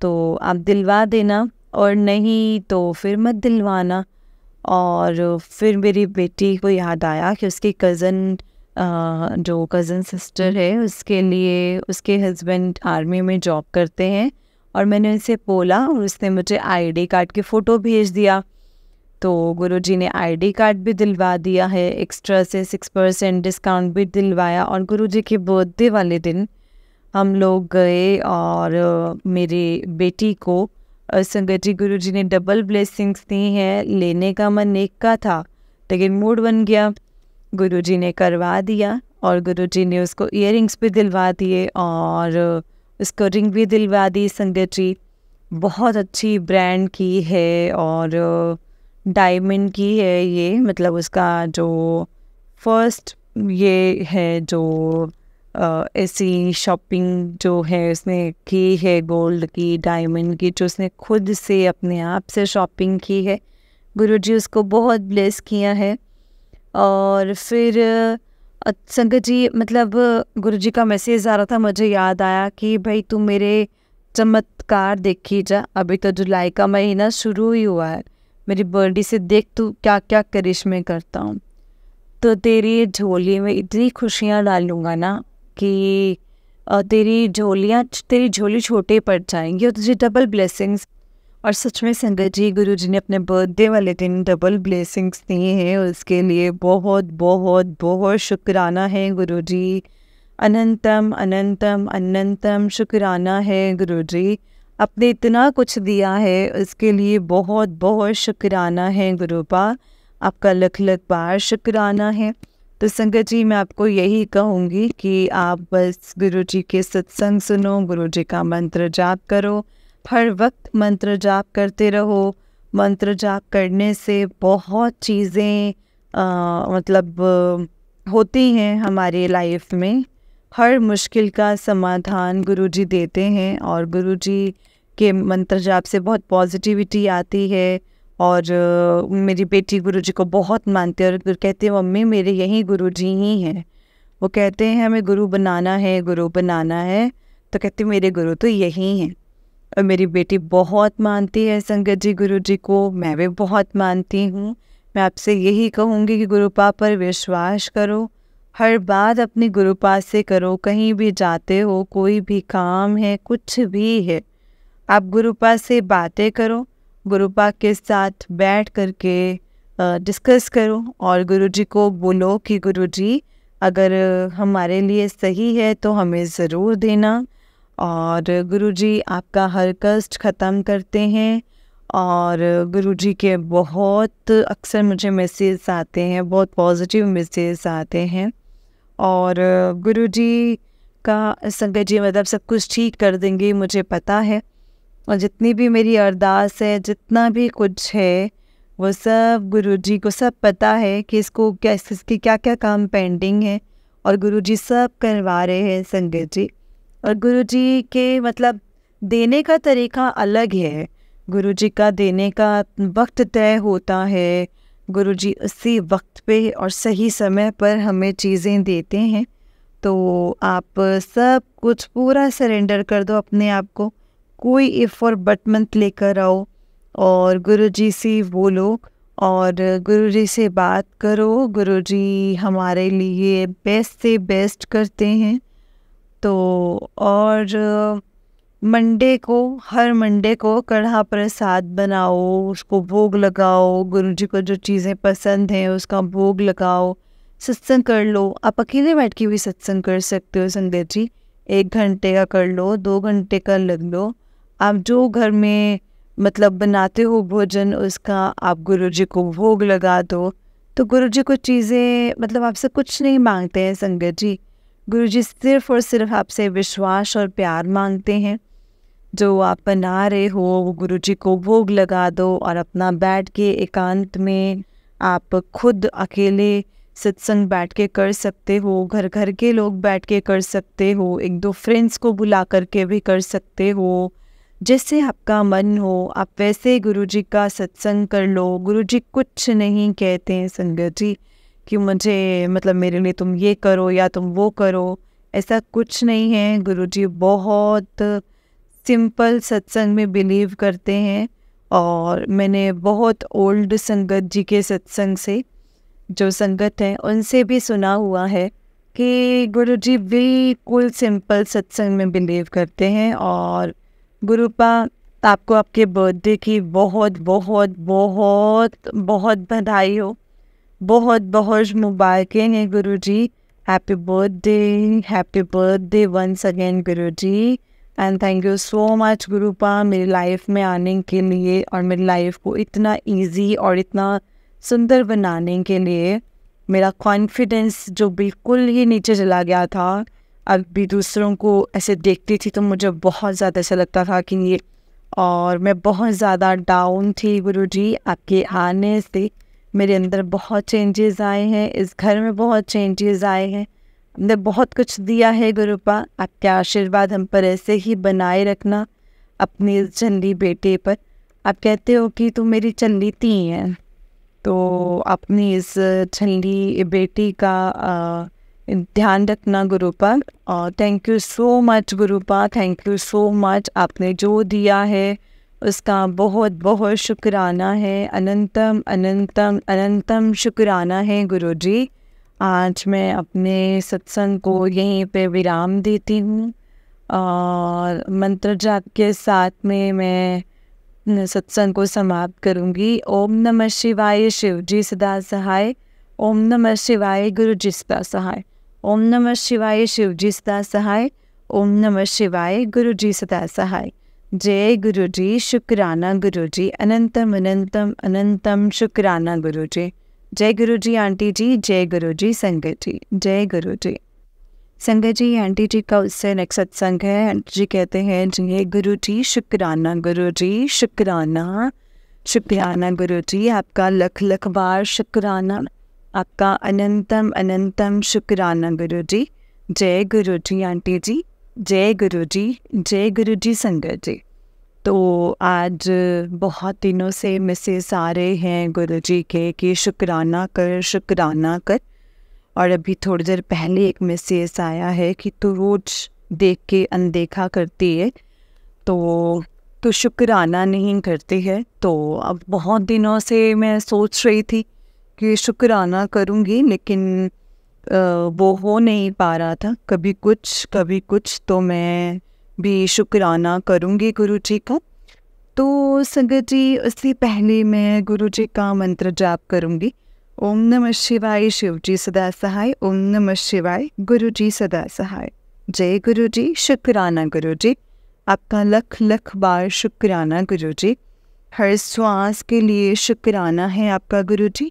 तो आप दिलवा देना, और नहीं तो फिर मत दिलवाना। और फिर मेरी बेटी को याद आया कि उसकी कज़न जो कज़न सिस्टर है उसके लिए उसके हस्बैंड आर्मी में जॉब करते हैं, और मैंने उनसे बोला और उसने मुझे आईडी कार्ड की फ़ोटो भेज दिया। तो गुरुजी ने आईडी कार्ड भी दिलवा दिया है, एक्स्ट्रा से 6% डिस्काउंट भी दिलवाया। और गुरुजी के बर्थडे वाले दिन हम लोग गए और मेरी बेटी को संगत जी गुरुजी ने डबल ब्लेसिंग्स दी हैं। लेने का मन एक का था लेकिन मूड बन गया, गुरुजी ने करवा दिया। और गुरुजी ने उसको इयररिंग्स भी दिलवा दिए और उसको रिंग भी दिलवा दी। संगत जी बहुत अच्छी ब्रांड की है और डायमंड की है ये, मतलब उसका जो फर्स्ट ये है जो ऐसी शॉपिंग जो है उसने की है गोल्ड की डायमंड की, जो उसने खुद से अपने आप से शॉपिंग की है। गुरुजी उसको बहुत ब्लेस किया है। और फिर संगत जी मतलब गुरुजी का मैसेज आ रहा था, मुझे याद आया कि भाई तू मेरे चमत्कार देखी जा, अभी तो जुलाई का महीना शुरू ही हुआ है, मेरी बर्थडे से देख तू क्या क्या करिश्मे करता हूँ। तो तेरी झोली में इतनी खुशियाँ डालूँगा ना कि तेरी झोली छोटे पड़ जाएंगी और तुझे डबल ब्लेसिंग्स। और सच में संगत जी गुरुजी ने अपने बर्थडे वाले दिन डबल ब्लेसिंग्स दिए हैं, उसके लिए बहुत बहुत बहुत शुक्राना है गुरुजी। अनंतम अनंतम अनंतम शुक्राना है गुरुजी, आपने इतना कुछ दिया है उसके लिए बहुत बहुत शुक्राना है गुरुपा, आपका लख लख बार शुक्राना है। तो संगत जी मैं आपको यही कहूँगी कि आप बस गुरुजी के सत्संग सुनो, गुरुजी का मंत्र जाप करो, हर वक्त मंत्र जाप करते रहो। मंत्र जाप करने से बहुत चीज़ें मतलब होती हैं हमारी लाइफ में, हर मुश्किल का समाधान गुरुजी देते हैं। और गुरुजी के मंत्र जाप से बहुत पॉजिटिविटी आती है। और मेरी बेटी गुरुजी को बहुत मानती है और कहती है मम्मी मेरे यही गुरुजी ही हैं। वो कहते हैं हमें गुरु बनाना है, गुरु बनाना है, तो कहती मेरे गुरु तो यही हैं। और मेरी बेटी बहुत मानती है संगत जी गुरुजी को, मैं भी बहुत मानती हूँ। मैं आपसे यही कहूँगी कि गुरुपा पर विश्वास करो, हर बात अपनी गुरुपा से करो। कहीं भी जाते हो, कोई भी काम है, कुछ भी है, आप गुरुपा से बातें करो, गुरुपा के साथ बैठ करके डिस्कस करो और गुरुजी को बोलो कि गुरुजी अगर हमारे लिए सही है तो हमें ज़रूर देना। और गुरुजी आपका हर कष्ट ख़त्म करते हैं। और गुरुजी के बहुत अक्सर मुझे मैसेज आते हैं, बहुत पॉजिटिव मैसेज आते हैं। और गुरुजी का संगत जी मतलब सब कुछ ठीक कर देंगे, मुझे पता है। और जितनी भी मेरी अरदास है, जितना भी कुछ है, वो सब गुरुजी को सब पता है कि इसको क्या, इसकी क्या क्या काम पेंडिंग है, और गुरुजी सब करवा रहे हैं संगत जी। और गुरुजी के मतलब देने का तरीका अलग है। गुरुजी का देने का वक्त तय होता है। गुरुजी उसी वक्त पे और सही समय पर हमें चीज़ें देते हैं। तो आप सब कुछ पूरा सरेंडर कर दो अपने आप को, कोई इफ़ और बट मत लेकर आओ, और गुरुजी से बोलो और गुरुजी से बात करो। गुरुजी हमारे लिए बेस्ट से बेस्ट करते हैं। तो और मंडे को, हर मंडे को कढ़ा प्रसाद बनाओ, उसको भोग लगाओ। गुरुजी को जो चीज़ें पसंद हैं उसका भोग लगाओ, सत्संग कर लो। आप अकेले बैठ के भी सत्संग कर सकते हो संगत जी। 1 घंटे का कर लो, 2 घंटे का लग लो। आप जो घर में मतलब बनाते हो भोजन, उसका आप गुरुजी को भोग लगा दो। तो गुरुजी को चीज़ें मतलब आपसे कुछ नहीं मांगते हैं संगत जी। गुरुजी सिर्फ और सिर्फ आपसे विश्वास और प्यार मांगते हैं। जो आप बना रहे हो वो गुरुजी को भोग लगा दो, और अपना बैठ के एकांत में आप खुद अकेले सत्संग बैठ के कर सकते हो। घर घर के लोग बैठ के कर सकते हो, 1-2 फ्रेंड्स को बुला करके भी कर सकते हो। जैसे आपका मन हो आप वैसे गुरुजी का सत्संग कर लो। गुरुजी कुछ नहीं कहते हैं संगत जी कि मुझे मतलब मेरे लिए तुम ये करो या तुम वो करो, ऐसा कुछ नहीं है। गुरुजी बहुत सिंपल सत्संग में बिलीव करते हैं। और मैंने बहुत ओल्ड संगत जी के सत्संग से, जो संगत हैं उनसे भी सुना हुआ है कि गुरुजी बिल्कुल सिंपल सत्संग में बिलीव करते हैं। और गुरुपा आपको आपके बर्थडे की बहुत बहुत बहुत बहुत बधाई हो, बहुत बहुत मुबारकें हैं Guruji. Happy birthday once again Guruji. And thank you so much गुरुपा मेरी लाइफ में आने के लिए, और मेरी लाइफ को इतना इजी और इतना सुंदर बनाने के लिए। मेरा कॉन्फिडेंस जो बिल्कुल ही नीचे चला गया था, अब भी दूसरों को ऐसे देखती थी तो मुझे बहुत ज़्यादा ऐसा लगता था कि ये, और मैं बहुत ज़्यादा डाउन थी गुरुजी। आपके आने से मेरे अंदर बहुत चेंजेस आए हैं, इस घर में बहुत चेंजेस आए हैं। हमने बहुत कुछ दिया है गुरुपा। आपके आशीर्वाद हम पर ऐसे ही बनाए रखना, अपनी इस चंदी बेटे पर। आप कहते हो कि तुम मेरी चंदी ती है, तो अपनी इस चंदी बेटी का ध्यान रखना गुरुपा। और thank you so much गुरुपा, thank you so much. आपने जो दिया है उसका बहुत बहुत शुक्राना है, अनंतम अनंतम अनंतम शुक्राना है गुरुजी। आज मैं अपने सत्संग को यहीं पे विराम देती हूँ, और मंत्र जाप के साथ में मैं सत्संग को समाप्त करूँगी। ओम नमः शिवाय, शिव जी सदा सहाय। ओम नमः शिवाय, गुरु जी सदा सहाय। ओम नमः शिवाय, शिव जी सदा सहाय। ओम नमः शिवाय, गुरु जी सदा सहाय। जय गुरु जी, शुक्राना गुरु जी, अनंतम अनंतम अनंतम शुक्राना गुरु जी। जय गुरु जी आंटी जी, जय गुरु जी संगत जी, जय गुरु जी। संगत जी आंटी जी का उससे नेक्स्ट सत्संग है। आंटी जी कहते हैं जय गुरु जी, शुक्राना गुरु जी, शुक्राना शुक्राना गुरु जी, आपका लख लख बार शुक्राना, आपका अनंतम अनंतम शुक्राना गुरु जी। जय गुरु जी आंटी जी, जय गुरु जी, जय गुरु जी संगत जी। तो आज बहुत दिनों से मैसेज आ रहे हैं गुरु जी के कि शुक्राना कर, शुक्राना कर। और अभी थोड़ी देर पहले एक मैसेज आया है कि तू रोज़ देख के अनदेखा करती है, तो शुक्राना नहीं करती है। तो अब बहुत दिनों से मैं सोच रही थी कि शुक्राना करूँगी, लेकिन वो हो नहीं पा रहा था, कभी कुछ। तो मैं भी शुक्राना करूँगी गुरु जी का। तो संगत जी उससे पहले मैं गुरु जी का मंत्र जाप करूँगी। ओम नमः शिवाय, शिव जी सदा सहाय। ओम नमः शिवाय, गुरु जी सदा सहाय। जय गुरु जी, शुक्राना गुरु जी, आपका लख लख बार शुक्राना गुरु जी। हर श्वास के लिए शुक्राना है आपका गुरु जी।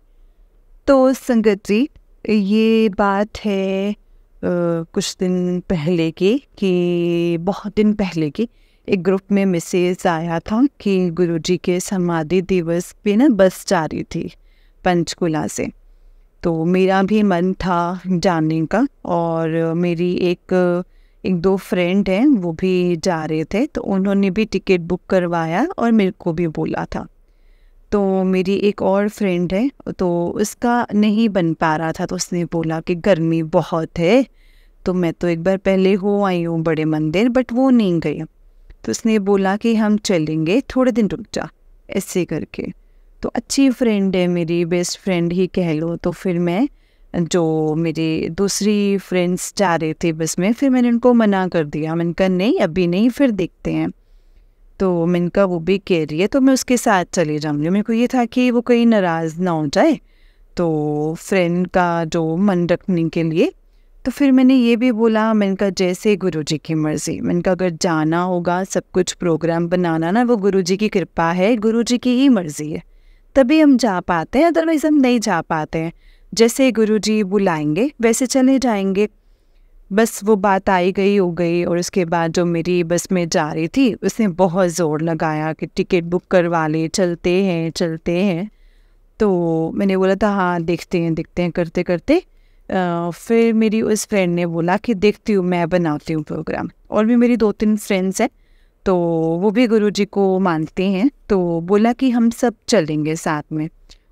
तो संगत जी, ये बात है कुछ दिन पहले की, कि बहुत दिन पहले की। एक ग्रुप में मैसेज आया था कि गुरुजी के समाधि दिवस पे ना बस जा रही थी पंचकुला से। तो मेरा भी मन था जाने का, और मेरी एक दो फ्रेंड हैं, वो भी जा रहे थे, तो उन्होंने भी टिकट बुक करवाया और मेरे को भी बोला था। तो मेरी एक और फ्रेंड है, तो उसका नहीं बन पा रहा था, तो उसने बोला कि गर्मी बहुत है, तो मैं तो एक बार पहले हो आई हूँ बड़े मंदिर, बट वो नहीं गई। तो उसने बोला कि हम चलेंगे, थोड़े दिन रुक जा, ऐसे करके। तो अच्छी फ्रेंड है मेरी, बेस्ट फ्रेंड ही कह लो। तो फिर मैं, जो मेरी दूसरी फ्रेंड्स जा रहे थे बस में, फिर मैंने उनको मना कर दिया। मैंने कहा नहीं, अभी नहीं, फिर देखते हैं। तो मैंने कहा वो भी कह रही है तो मैं उसके साथ चली जाऊँगी। मेरे को ये था कि वो कहीं नाराज़ ना हो जाए, तो फ्रेंड का जो मन रखने के लिए। तो फिर मैंने ये भी बोला, मैंने कहा जैसे गुरुजी की मर्ज़ी। मैंने कहा अगर जाना होगा, सब कुछ प्रोग्राम बनाना ना, वो गुरुजी की कृपा है, गुरुजी की ही मर्ज़ी है, तभी हम जा पाते हैं, अदरवाइज़ हम नहीं जा पाते हैं। जैसे गुरुजी बुलाएंगे वैसे चले जाएंगे। बस वो बात आई गई हो गई। और उसके बाद जो मेरी बस में जा रही थी, उसने बहुत ज़ोर लगाया कि टिकट बुक करवा ले, चलते हैं चलते हैं। तो मैंने बोला था हाँ देखते हैं करते करते फिर मेरी उस फ्रेंड ने बोला कि देखती हूँ, मैं बनाती हूँ प्रोग्राम। और भी मेरी 2-3 फ्रेंड्स हैं, तो वो भी गुरुजी को मानते हैं, तो बोला कि हम सब चलेंगे साथ में।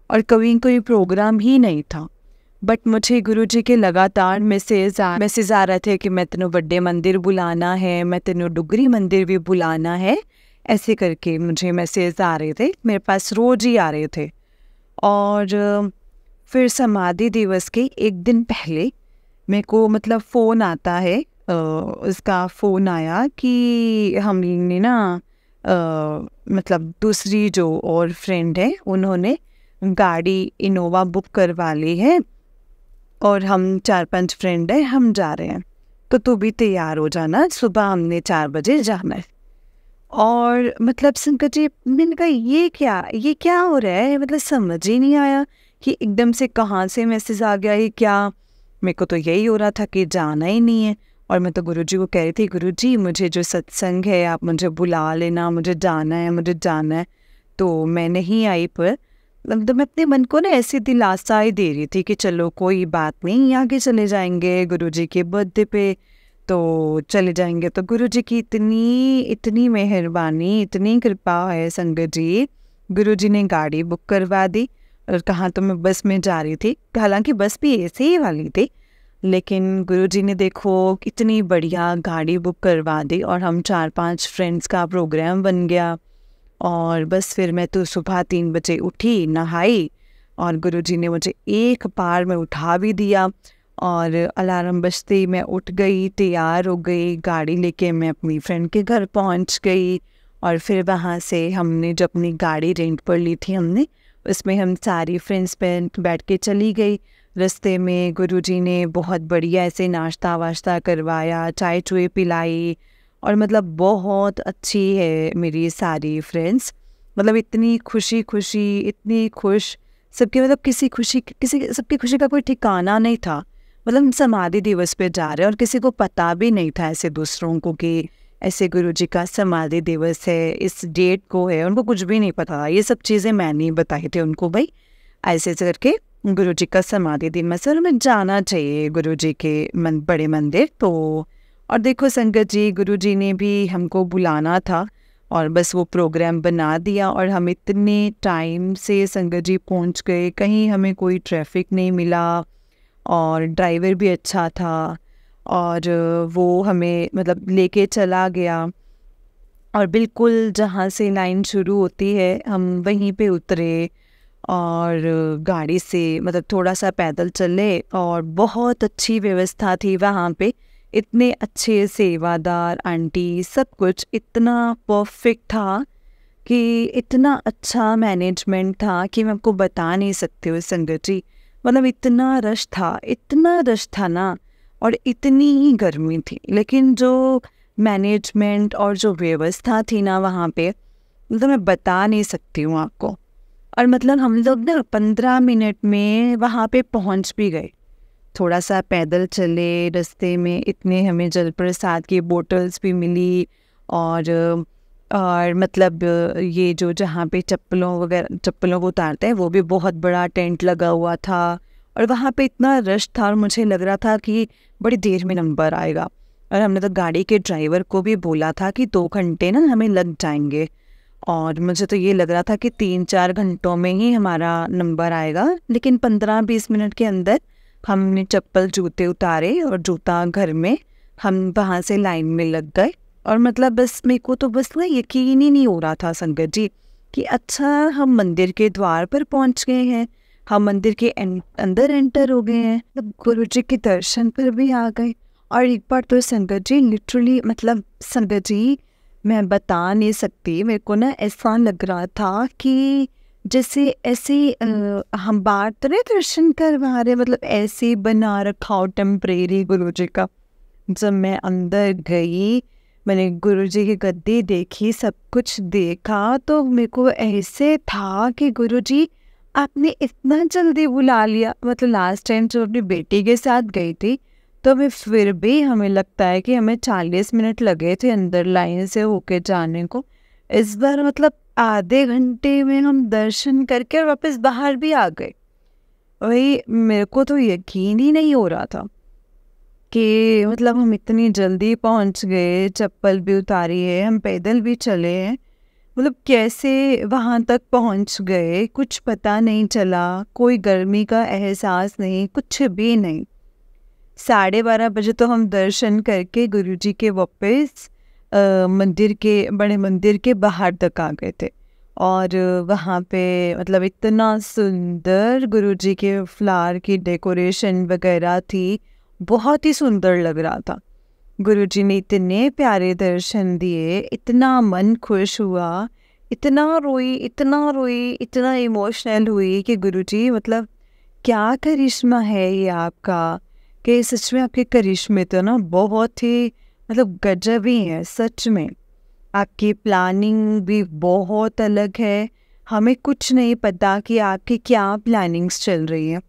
और कभी कोई प्रोग्राम ही नहीं था, बट मुझे गुरुजी के लगातार मैसेज आ रहे थे कि मैं तेनों बड़े मंदिर बुलाना है, मैं तेनों डुगरी मंदिर भी बुलाना है। ऐसे करके मुझे मैसेज आ रहे थे, मेरे पास रोज ही आ रहे थे। और फिर समाधि दिवस के एक दिन पहले मेरे को मतलब फ़ोन आता है, उसका फ़ोन आया कि हमने ना मतलब दूसरी जो और फ्रेंड है, उन्होंने गाड़ी इनोवा बुक करवा ली है, और हम 4-5 फ्रेंड हैं, हम जा रहे हैं, तो तू भी तैयार हो जाना, सुबह हमने 4 बजे जाना है। और मतलब सुनकर जी मैंने कहा ये क्या हो रहा है, मतलब समझ ही नहीं आया कि एकदम से कहाँ से मैसेज आ गया, ये क्या। मेरे को तो यही हो रहा था कि जाना ही नहीं है। और मैं तो गुरुजी को कह रही थी, गुरुजी मुझे जो सत्संग है आप मुझे बुला लेना, मुझे जाना है। तो मैं नहीं आई, पर मतलब मैं अपने मन को ना ऐसी दिलासा ही दे रही थी कि चलो कोई बात नहीं, आगे चले जाएंगे गुरुजी के बर्थडे पे, तो चले जाएंगे। तो गुरुजी की इतनी मेहरबानी, इतनी कृपा है संगत जी, गुरुजी ने गाड़ी बुक करवा दी। और कहाँ तो मैं बस में जा रही थी, हालांकि बस भी ऐसे ही वाली थी, लेकिन गुरुजी ने देखो इतनी बढ़िया गाड़ी बुक करवा दी, और हम 4-5 फ्रेंड्स का प्रोग्राम बन गया। और बस फिर मैं तो सुबह 3 बजे उठी, नहाई, और गुरुजी ने मुझे एक बार में उठा भी दिया। और अलार्म बजते ही मैं उठ गई, तैयार हो गई, गाड़ी लेके मैं अपनी फ्रेंड के घर पहुंच गई। और फिर वहाँ से हमने जो अपनी गाड़ी रेंट पर ली थी हमने, उसमें हम सारी फ्रेंड्स बैठ के चली गई। रास्ते में गुरुजी ने बहुत बढ़िया ऐसे नाश्ता वाश्ता करवाया, चाय चुए पिलाई, और मतलब बहुत अच्छी है मेरी सारी फ्रेंड्स। मतलब इतनी खुशी इतनी खुश सबके, मतलब सबकी खुशी का कोई ठिकाना नहीं था। मतलब हम समाधि दिवस पे जा रहे हैं और किसी को पता भी नहीं था ऐसे दूसरों को कि ऐसे गुरुजी का समाधि दिवस है, इस डेट को है, उनको कुछ भी नहीं पता। ये सब चीज़ें मैंने ही बताई थी उनको, भाई ऐसे करके गुरुजी का समाधि दिवस है और हमें जाना चाहिए गुरुजी के बड़े मंदिर। तो और देखो संगत जी, गुरुजी ने भी हमको बुलाना था और बस वो प्रोग्राम बना दिया, और हम इतने टाइम से संगत जी पहुँच गए, कहीं हमें कोई ट्रैफिक नहीं मिला, और ड्राइवर भी अच्छा था, और वो हमें मतलब लेके चला गया। और बिल्कुल जहाँ से लाइन शुरू होती है हम वहीं पे उतरे, और गाड़ी से मतलब थोड़ा सा पैदल चले, और बहुत अच्छी व्यवस्था थी वहाँ पे। इतने अच्छे सेवादार आंटी, सब कुछ इतना परफेक्ट था कि इतना अच्छा मैनेजमेंट था कि मैं आपको बता नहीं सकती हूँ संगत जी। मतलब इतना रश था ना, और इतनी ही गर्मी थी, लेकिन जो मैनेजमेंट और जो व्यवस्था थी ना वहाँ पे, मतलब मैं बता नहीं सकती हूँ आपको। और मतलब हम लोग ना 15 मिनट में वहाँ पे पहुँच भी गए। थोड़ा सा पैदल चले, रास्ते में इतने हमें जल प्रसाद की बोतल्स भी मिली, और मतलब ये जो जहाँ पे चप्पलों को उतारते हैं वो भी बहुत बड़ा टेंट लगा हुआ था। और वहाँ पे इतना रश था और मुझे लग रहा था कि बड़ी देर में नंबर आएगा। और हमने तो गाड़ी के ड्राइवर को भी बोला था कि 2 घंटे ना हमें लग जाएंगे, और मुझे तो ये लग रहा था कि 3-4 घंटों में ही हमारा नंबर आएगा। लेकिन 15-20 मिनट के अंदर हमने चप्पल जूते उतारे और जूता घर में, हम वहाँ से लाइन में लग गए। और मतलब बस मेरे को तो बस ना यकीन ही नहीं हो रहा था संगत जी कि अच्छा हम मंदिर के द्वार पर पहुँच गए हैं, हम मंदिर के अंदर एंटर हो गए हैं, मतलब गुरु जी के दर्शन पर भी आ गए। और एक बार तो संगत जी लिटरली, मतलब संगत जी मैं बता नहीं सकती, मेरे को ना ऐसा लग रहा था कि जैसे ऐसे हम बाहर तो नहीं दर्शन करवा रहे, मतलब ऐसे बना रखा हो टेम्परेरी गुरु जी का। जब मैं अंदर गई, मैंने गुरु जी की गद्दी देखी, सब कुछ देखा, तो मेरे को ऐसे था कि गुरु जी आपने इतना जल्दी बुला लिया। मतलब लास्ट टाइम जो अपनी बेटी के साथ गई थी तो फिर भी हमें लगता है कि हमें 40 मिनट लगे थे अंदर लाइन से होके जाने को। इस बार मतलब आधे घंटे में हम दर्शन करके और वापस बाहर भी आ गए। वही मेरे को तो यकीन ही नहीं हो रहा था कि मतलब हम इतनी जल्दी पहुंच गए, चप्पल भी उतारी है, हम पैदल भी चले हैं, मतलब कैसे वहाँ तक पहुँच गए कुछ पता नहीं चला, कोई गर्मी का एहसास नहीं, कुछ भी नहीं। 12:30 बजे तो हम दर्शन करके गुरुजी के वापस मंदिर के बड़े मंदिर के बाहर तक आ गए थे। और वहाँ पे मतलब इतना सुंदर गुरुजी के फ्लावर की डेकोरेशन वगैरह थी, बहुत ही सुंदर लग रहा था। गुरुजी ने इतने प्यारे दर्शन दिए, इतना मन खुश हुआ, इतना इमोशनल हुई कि गुरुजी मतलब क्या करिश्मा है ये आपका, कि सच में आपके करिश्मे तो ना बहुत ही मतलब गजब ही है। सच में आपकी प्लानिंग भी बहुत अलग है, हमें कुछ नहीं पता कि आपकी क्या प्लानिंग्स चल रही हैं।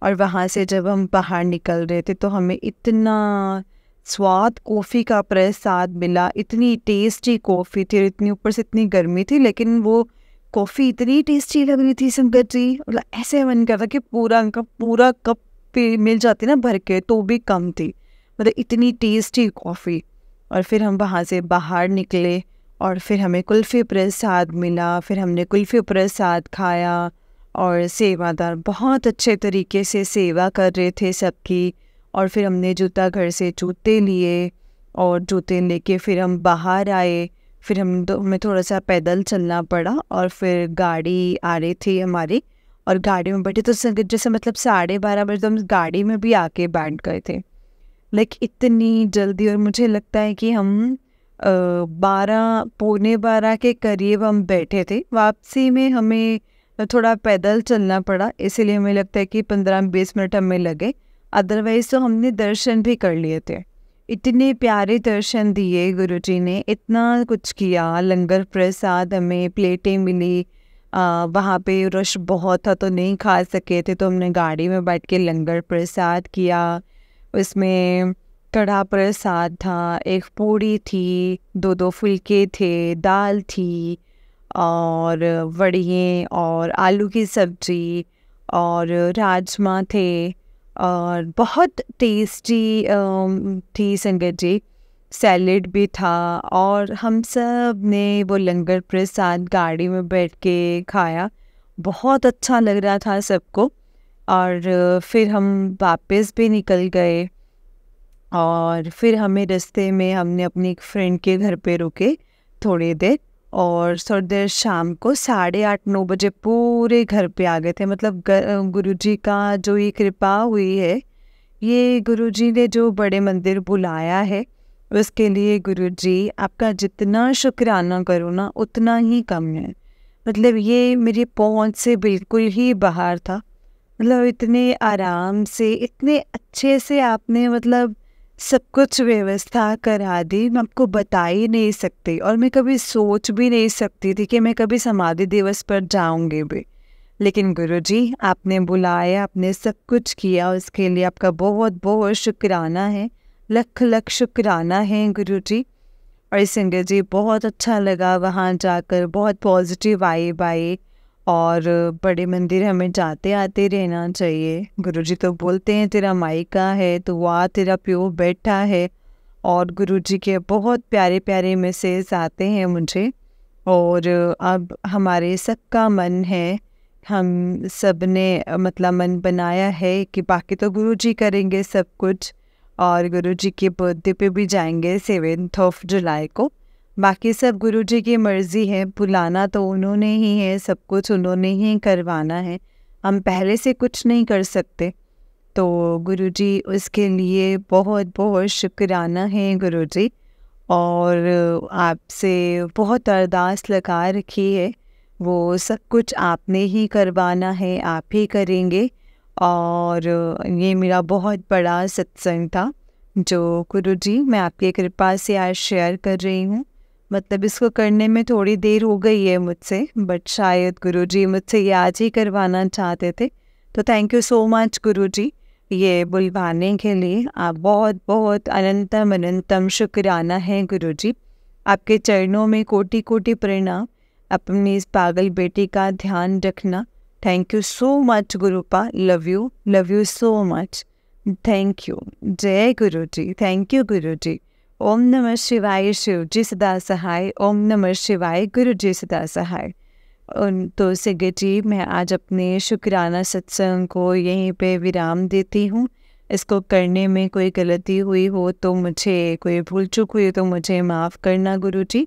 और वहाँ से जब हम बाहर निकल रहे थे तो हमें इतना स्वाद कॉफ़ी का प्रसाद मिला, इतनी टेस्टी कॉफ़ी थी, इतनी ऊपर से इतनी गर्मी थी, लेकिन वो कॉफ़ी इतनी टेस्टी लग रही थी संगत जी, मतलब ऐसे मन कर रहा कि पूरा कप मिल जाती ना भर के तो भी कम थी, मतलब इतनी टेस्टी कॉफ़ी। और फिर हम वहाँ से बाहर निकले और फिर हमें कुल्फ़ी प्रसाद मिला, फिर हमने कुल्फ़ी प्रसाद खाया, और सेवादार बहुत अच्छे तरीके से सेवा कर रहे थे सबकी। और फिर हमने जूता घर से जूते लिए, और जूते लेके फिर हम बाहर आए, फिर हमें थोड़ा सा पैदल चलना पड़ा, और फिर गाड़ी आ रही थी हमारी, और गाड़ी में बैठे तो संगत जैसे मतलब 12:30 बजे तो हम गाड़ी में भी आके बैठ गए थे, लाइक इतनी जल्दी। और मुझे लगता है कि हम 12 पौने 12 के करीब हम बैठे थे, वापसी में हमें थोड़ा पैदल चलना पड़ा, इसीलिए हमें लगता है कि 15-20 मिनट हमें लगे, अदरवाइज तो हमने दर्शन भी कर लिए थे। इतने प्यारे दर्शन दिए गुरुजी ने, इतना कुछ किया, लंगर प्रसाद हमें प्लेटें मिली। वहाँ पे रश बहुत था तो नहीं खा सके थे, तो हमने गाड़ी में बैठ के लंगर प्रसाद किया। उसमें कढ़ा प्रसाद था, एक पूड़ी थी, 2 फुलके थे, दाल थी, और वड़िये और आलू की सब्जी और राजमा थे, और बहुत टेस्टी थी संगत जी, सैलेड भी था। और हम सब ने वो लंगर प्रसाद गाड़ी में बैठ के खाया, बहुत अच्छा लग रहा था सबको। और फिर हम वापस भी निकल गए, और फिर हमें रास्ते में हमने अपनी एक फ्रेंड के घर पे रुके थोड़ी देर, और थोड़ी देर शाम को 8:30-9 बजे पूरे घर पे आ गए थे। मतलब गुरुजी का जो ये कृपा हुई है, ये गुरुजी ने जो बड़े मंदिर बुलाया है, उसके लिए गुरुजी आपका जितना शुक्राना करो ना उतना ही कम है। मतलब ये मेरी पहुंच से बिल्कुल ही बाहर था, मतलब इतने आराम से, इतने अच्छे से आपने मतलब सब कुछ व्यवस्था करा दी, मैं आपको बता ही नहीं सकती। और मैं कभी सोच भी नहीं सकती थी कि मैं कभी समाधि दिवस पर जाऊंगी भी। लेकिन गुरुजी, आपने बुलाया, आपने सब कुछ किया, उसके लिए आपका बहुत बहुत शुक्राना है, लख लख शुक्राना है गुरुजी। और संगत जी, बहुत अच्छा लगा वहाँ जाकर, बहुत पॉजिटिव वाइब आई। और बड़े मंदिर हमें जाते आते रहना चाहिए। गुरुजी तो बोलते हैं तेरा मायका है तो वहाँ तेरा प्यो बैठा है। और गुरुजी के बहुत प्यारे प्यारे मैसेज आते हैं मुझे। और अब हमारे सबका मन है, हम सब ने मतलब मन बनाया है कि बाकी तो गुरुजी करेंगे सब कुछ। और गुरुजी के बर्थडे पे भी जाएंगे 7 जुलाई को। बाकी सब गुरुजी की मर्ज़ी है, बुलाना तो उन्होंने ही है, सब कुछ उन्होंने ही करवाना है, हम पहले से कुछ नहीं कर सकते। तो गुरुजी, उसके लिए बहुत बहुत शुक्राना है गुरुजी। और आपसे बहुत अरदास लगा रखी है, वो सब कुछ आपने ही करवाना है, आप ही करेंगे। और ये मेरा बहुत बड़ा सत्संग था जो गुरुजी मैं आपकी कृपा से आज शेयर कर रही हूँ। मतलब इसको करने में थोड़ी देर हो गई है मुझसे, बट शायद गुरुजी मुझसे ये आज ही करवाना चाहते थे। तो थैंक यू सो मच गुरुजी, ये बुलवाने के लिए आप बहुत बहुत अनंतम अनंतम शुक्राना है गुरुजी। आपके चरणों में कोटि कोटि प्रणाम। अपनी इस पागल बेटी का ध्यान रखना। Thank you so much गुरुपा, love you so much, thank you. जय गुरुजी, थैंक यू गुरुजी। ओम नमः शिवाय, शिव जी सदा सहाय। ओम नमः शिवाय, गुरु जी सदा सहाय। तो सिगे जी, मैं आज अपने शुक्राना सत्संग को यहीं पे विराम देती हूँ। इसको करने में कोई गलती हुई हो तो मुझे, कोई भूल चूक हुई तो मुझे माफ़ करना गुरुजी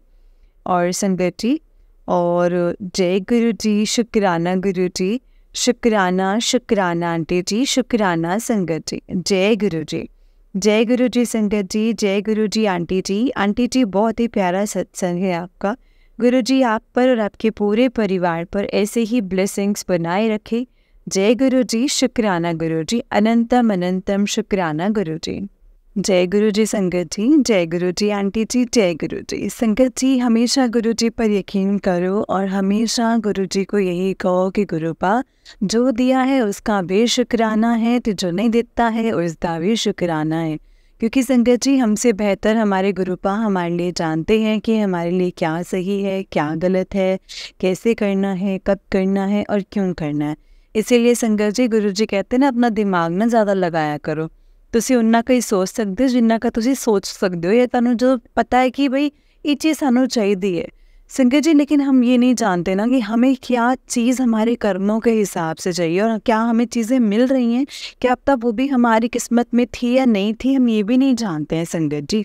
और संगत जी। और जय गुरुजी, शुक्राना गुरुजी, शुक्राना शुक्राना आंटी जी, शुक्राना संगत जी। जय गुरुजी, जय गुरुजी संगत जी, जय गुरुजी आंटी जी। आंटी जी, बहुत ही प्यारा सत्संग है आपका। गुरुजी आप पर और आपके पूरे परिवार पर ऐसे ही ब्लेसिंग्स बनाए रखे। जय गुरुजी, शुक्राना गुरुजी, अनंतम अनंतम शुक्राना गुरुजी। जय गुरुजी संगत जी, जय गुरुजी आंटी जी, जय गुरुजी। संगत जी, हमेशा गुरुजी पर यकीन करो और हमेशा गुरुजी को यही कहो कि गुरुपा, जो दिया है उसका भी शुक्राना है, तो जो नहीं देता है उसका भी शुक्राना है। क्योंकि संगत जी, हमसे बेहतर हमारे गुरुपा हमारे लिए जानते हैं कि हमारे लिए क्या सही है, क्या गलत है, कैसे करना है, कब करना है और क्यों करना है। इसीलिए संगत जी, गुरुजी कहते हैं ना, अपना दिमाग ना ज़्यादा लगाया करो। ਤੁਸੀਂ ਉਹਨਾਂ ਕਈ ਸੋਚ ਸਕਦੇ ਹੋ ਜਿੰਨਾ ਕੁ ਤੁਸੀਂ सोच सकते हो, या ਤੁਹਾਨੂੰ जो पता है कि भाई ये चीज़ सानू चाहिए है संगत जी। लेकिन हम ये नहीं जानते ना कि हमें क्या चीज़ हमारे कर्मों के हिसाब से चाहिए और क्या हमें चीज़ें मिल रही हैं, क्या अब तक वो भी हमारी किस्मत में थी या नहीं थी, हम ये भी नहीं जानते हैं संगत जी।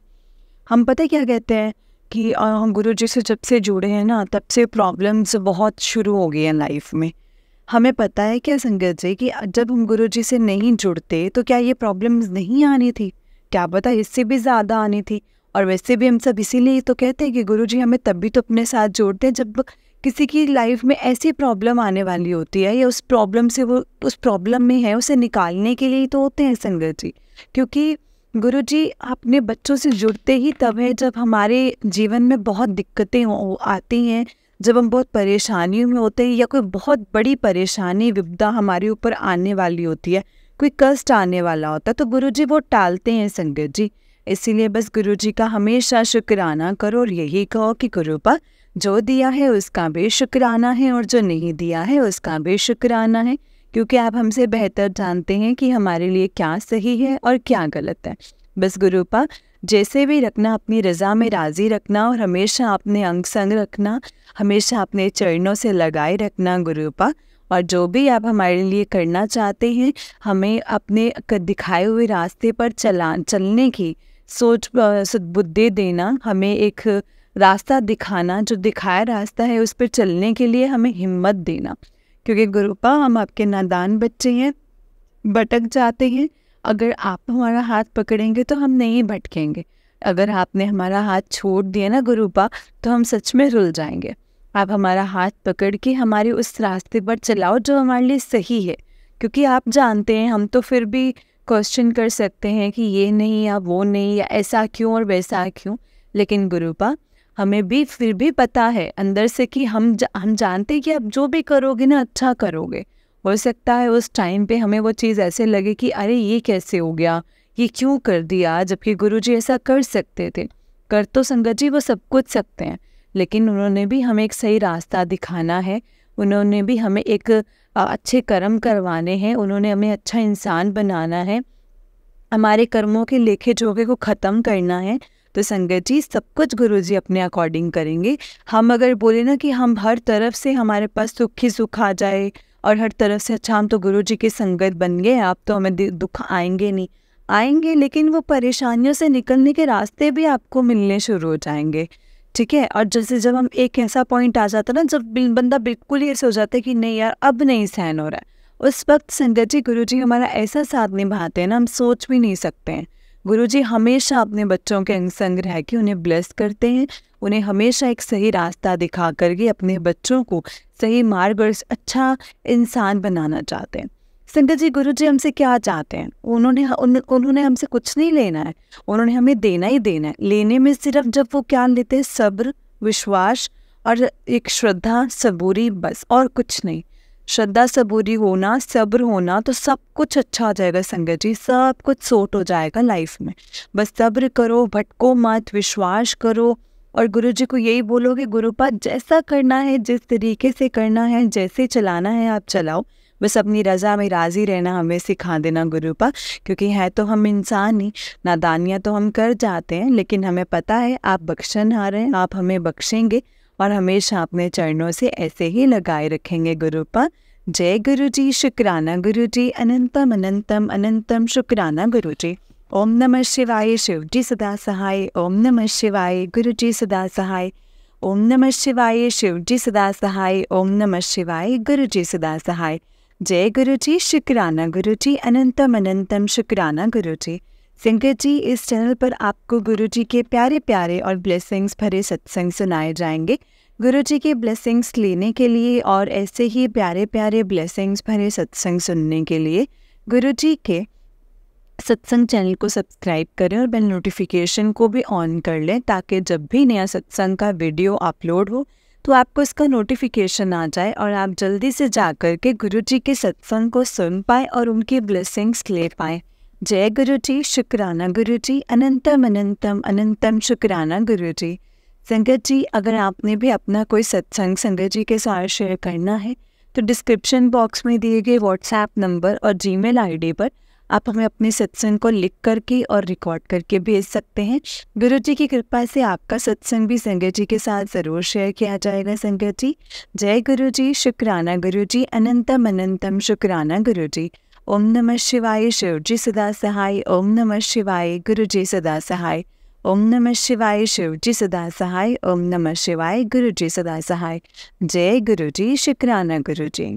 हम पता है क्या कहते हैं कि हम गुरु जी से जब से जुड़े हैं ना, तब से प्रॉब्लम्स बहुत शुरू हो गई हैं लाइफ में। हमें पता है क्या संगत जी कि जब हम गुरुजी से नहीं जुड़ते तो क्या ये प्रॉब्लम्स नहीं आनी थी, क्या पता इससे भी ज़्यादा आनी थी। और वैसे भी हम सब इसीलिए तो कहते हैं कि गुरुजी हमें तब भी तो अपने साथ जोड़ते हैं जब किसी की लाइफ में ऐसी प्रॉब्लम आने वाली होती है, या उस प्रॉब्लम से, वो उस प्रॉब्लम में है, उसे निकालने के लिए तो होते हैं संगत जी। क्योंकि गुरुजी अपने बच्चों से जुड़ते ही तब है जब हमारे जीवन में बहुत दिक्कतें आती हैं, जब हम बहुत परेशानियों में होते हैं, या कोई बहुत बड़ी परेशानी विपदा हमारे ऊपर आने वाली होती है, कोई कष्ट आने वाला होता है, तो गुरुजी वो टालते हैं संगत जी। इसीलिए बस गुरुजी का हमेशा शुक्राना करो और यही कहो कि गुरुपा, जो दिया है उसका भी शुक्राना है और जो नहीं दिया है उसका भी शुक्राना है। क्योंकि आप हमसे बेहतर जानते हैं कि हमारे लिए क्या सही है और क्या गलत है। बस गुरुपा, जैसे भी रखना, अपनी रज़ा में राज़ी रखना और हमेशा अपने अंग संग रखना, हमेशा अपने चरणों से लगाए रखना गुरुपा। और जो भी आप हमारे लिए करना चाहते हैं, हमें अपने दिखाए हुए रास्ते पर चलने की सोच सद्बुद्धि देना, हमें एक रास्ता दिखाना, जो दिखाया रास्ता है उस पर चलने के लिए हमें हिम्मत देना। क्योंकि गुरुपा, हम आपके नादान बच्चे हैं, भटक जाते हैं। अगर आप हमारा हाथ पकड़ेंगे तो हम नहीं भटकेंगे। अगर आपने हमारा हाथ छोड़ दिया ना गुरुपा, तो हम सच में रुल जाएंगे। आप हमारा हाथ पकड़ के हमारे उस रास्ते पर चलाओ जो हमारे लिए सही है, क्योंकि आप जानते हैं, हम तो फिर भी क्वेश्चन कर सकते हैं कि ये नहीं या वो नहीं, या ऐसा क्यों और वैसा क्यों, लेकिन गुरुपा हमें भी फिर भी पता है अंदर से कि हम जानते हैं कि आप जो भी करोगे ना अच्छा करोगे। हो सकता है उस टाइम पे हमें वो चीज़ ऐसे लगे कि अरे ये कैसे हो गया, ये क्यों कर दिया, जबकि गुरुजी ऐसा कर सकते थे। कर तो संगत जी वो सब कुछ सकते हैं, लेकिन उन्होंने भी हमें एक सही रास्ता दिखाना है, उन्होंने भी हमें एक अच्छे कर्म करवाने हैं, उन्होंने हमें अच्छा इंसान बनाना है, हमारे कर्मों के लेखे जोखे को ख़त्म करना है। तो संगत जी सब कुछ गुरुजी अपने अकॉर्डिंग करेंगे। हम अगर बोले ना कि हम हर तरफ से हमारे पास सुख ही सुख आ जाए और हर तरफ से अच्छा, हम तो गुरुजी की संगत बन गए, आप तो हमें दुख आएंगे नहीं, आएंगे लेकिन वो परेशानियों से निकलने के रास्ते भी आपको मिलने शुरू हो जाएंगे। ठीक है, और जैसे जब हम एक ऐसा पॉइंट आ जाता है ना, जब बंदा बिल्कुल ही ऐसे हो जाता है कि नहीं यार अब नहीं सहन हो रहा है, उस वक्त संगत जी गुरुजी हमारा ऐसा साथ निभाते हैं ना, हम सोच भी नहीं सकते हैं। गुरुजी हमेशा अपने बच्चों के अंग संग रह के उन्हें ब्लेस करते हैं, उन्हें हमेशा एक सही रास्ता दिखा करके अपने बच्चों को सही मार्ग और अच्छा इंसान बनाना चाहते हैं। संगत जी गुरुजी हमसे क्या चाहते हैं, उन्होंने हमसे कुछ नहीं लेना है, उन्होंने हमें देना ही देना है। लेने में सिर्फ जब वो क्या लेते हैं, सब्र, विश्वास और एक श्रद्धा सबूरी, बस और कुछ नहीं। श्रद्धा सबूरी होना, सब्र होना, तो सब कुछ अच्छा हो जाएगा संगत जी, सब कुछ सोट हो जाएगा लाइफ में। बस सब्र करो, भटको मत, विश्वास करो और गुरुजी को यही बोलो कि गुरुपा जैसा करना है, जिस तरीके से करना है, जैसे चलाना है आप चलाओ, बस अपनी रज़ा में राज़ी रहना हमें सिखा देना गुरुपा। क्योंकि है तो हम इंसान ही, नादानियाँ तो हम कर जाते हैं, लेकिन हमें पता है आप बख्शनहार हैं, आप हमें बख्शेंगे और हमेशा अपने चरणों से ऐसे ही लगाए रखेंगे गुरुपा। जय गुरुजी, शुक्राना गुरुजी, अनंतम अनंतम अनंतम शुक्राना गुरुजी। ओम नमः शिवाय, शिवजी सदा सहाय। ओम नमः शिवाय, गुरुजी सदा सहाय। ओम नमः शिवाय, शिवजी सदा सहाय। ओम नमः शिवाय, गुरुजी सदा सहाय। जय गुरुजी, शुक्राना गुरुजी, अनंतम अनंतम शुक्राना गुरुजी। संगत जी इस चैनल पर आपको गुरुजी के प्यारे प्यारे और ब्लेसिंग्स भरे सत्संग सुनाए जाएंगे। गुरुजी के ब्लेसिंग्स लेने के लिए और ऐसे ही प्यारे प्यारे ब्लेसिंग्स भरे सत्संग सुनने के लिए गुरुजी के सत्संग चैनल को सब्सक्राइब करें और बेल नोटिफिकेशन को भी ऑन कर लें, ताकि जब भी नया सत्संग का वीडियो अपलोड हो तो आपको इसका नोटिफिकेशन आ जाए और आप जल्दी से जा कर के गुरुजी के सत्संग को सुन पाएँ और उनकी ब्लेसिंग्स ले पाएँ। जय गुरुजी, शुक्राना गुरुजी, अनंतम अनंतम अनंतम शुक्राना गुरुजी। संगत जी अगर आपने भी अपना कोई सत्संग संगत जी के साथ शेयर करना है तो डिस्क्रिप्शन बॉक्स में दिए गए व्हाट्सएप नंबर और जीमेल आईडी पर आप हमें अपने सत्संग को लिख करके और रिकॉर्ड करके भेज सकते हैं। गुरुजी की कृपा से आपका सत्संग भी संगत जी के साथ ज़रूर शेयर किया जाएगा संगत जी। जय गुरुजी, शुक्राना गुरुजी, अनंतम अनंतम शुक्राना गुरुजी। ओम नमः शिवाय, शिवजी सदा सहाय। ओम नमः शिवाय, गुरुजी सदा सहाय। ओम नमः शिवाय, शिवजी सदा सहाय। ओम नमः शिवाय, गुरुजी सदा सहाय। जय गुरुजी, शुक्राना गुरुजी।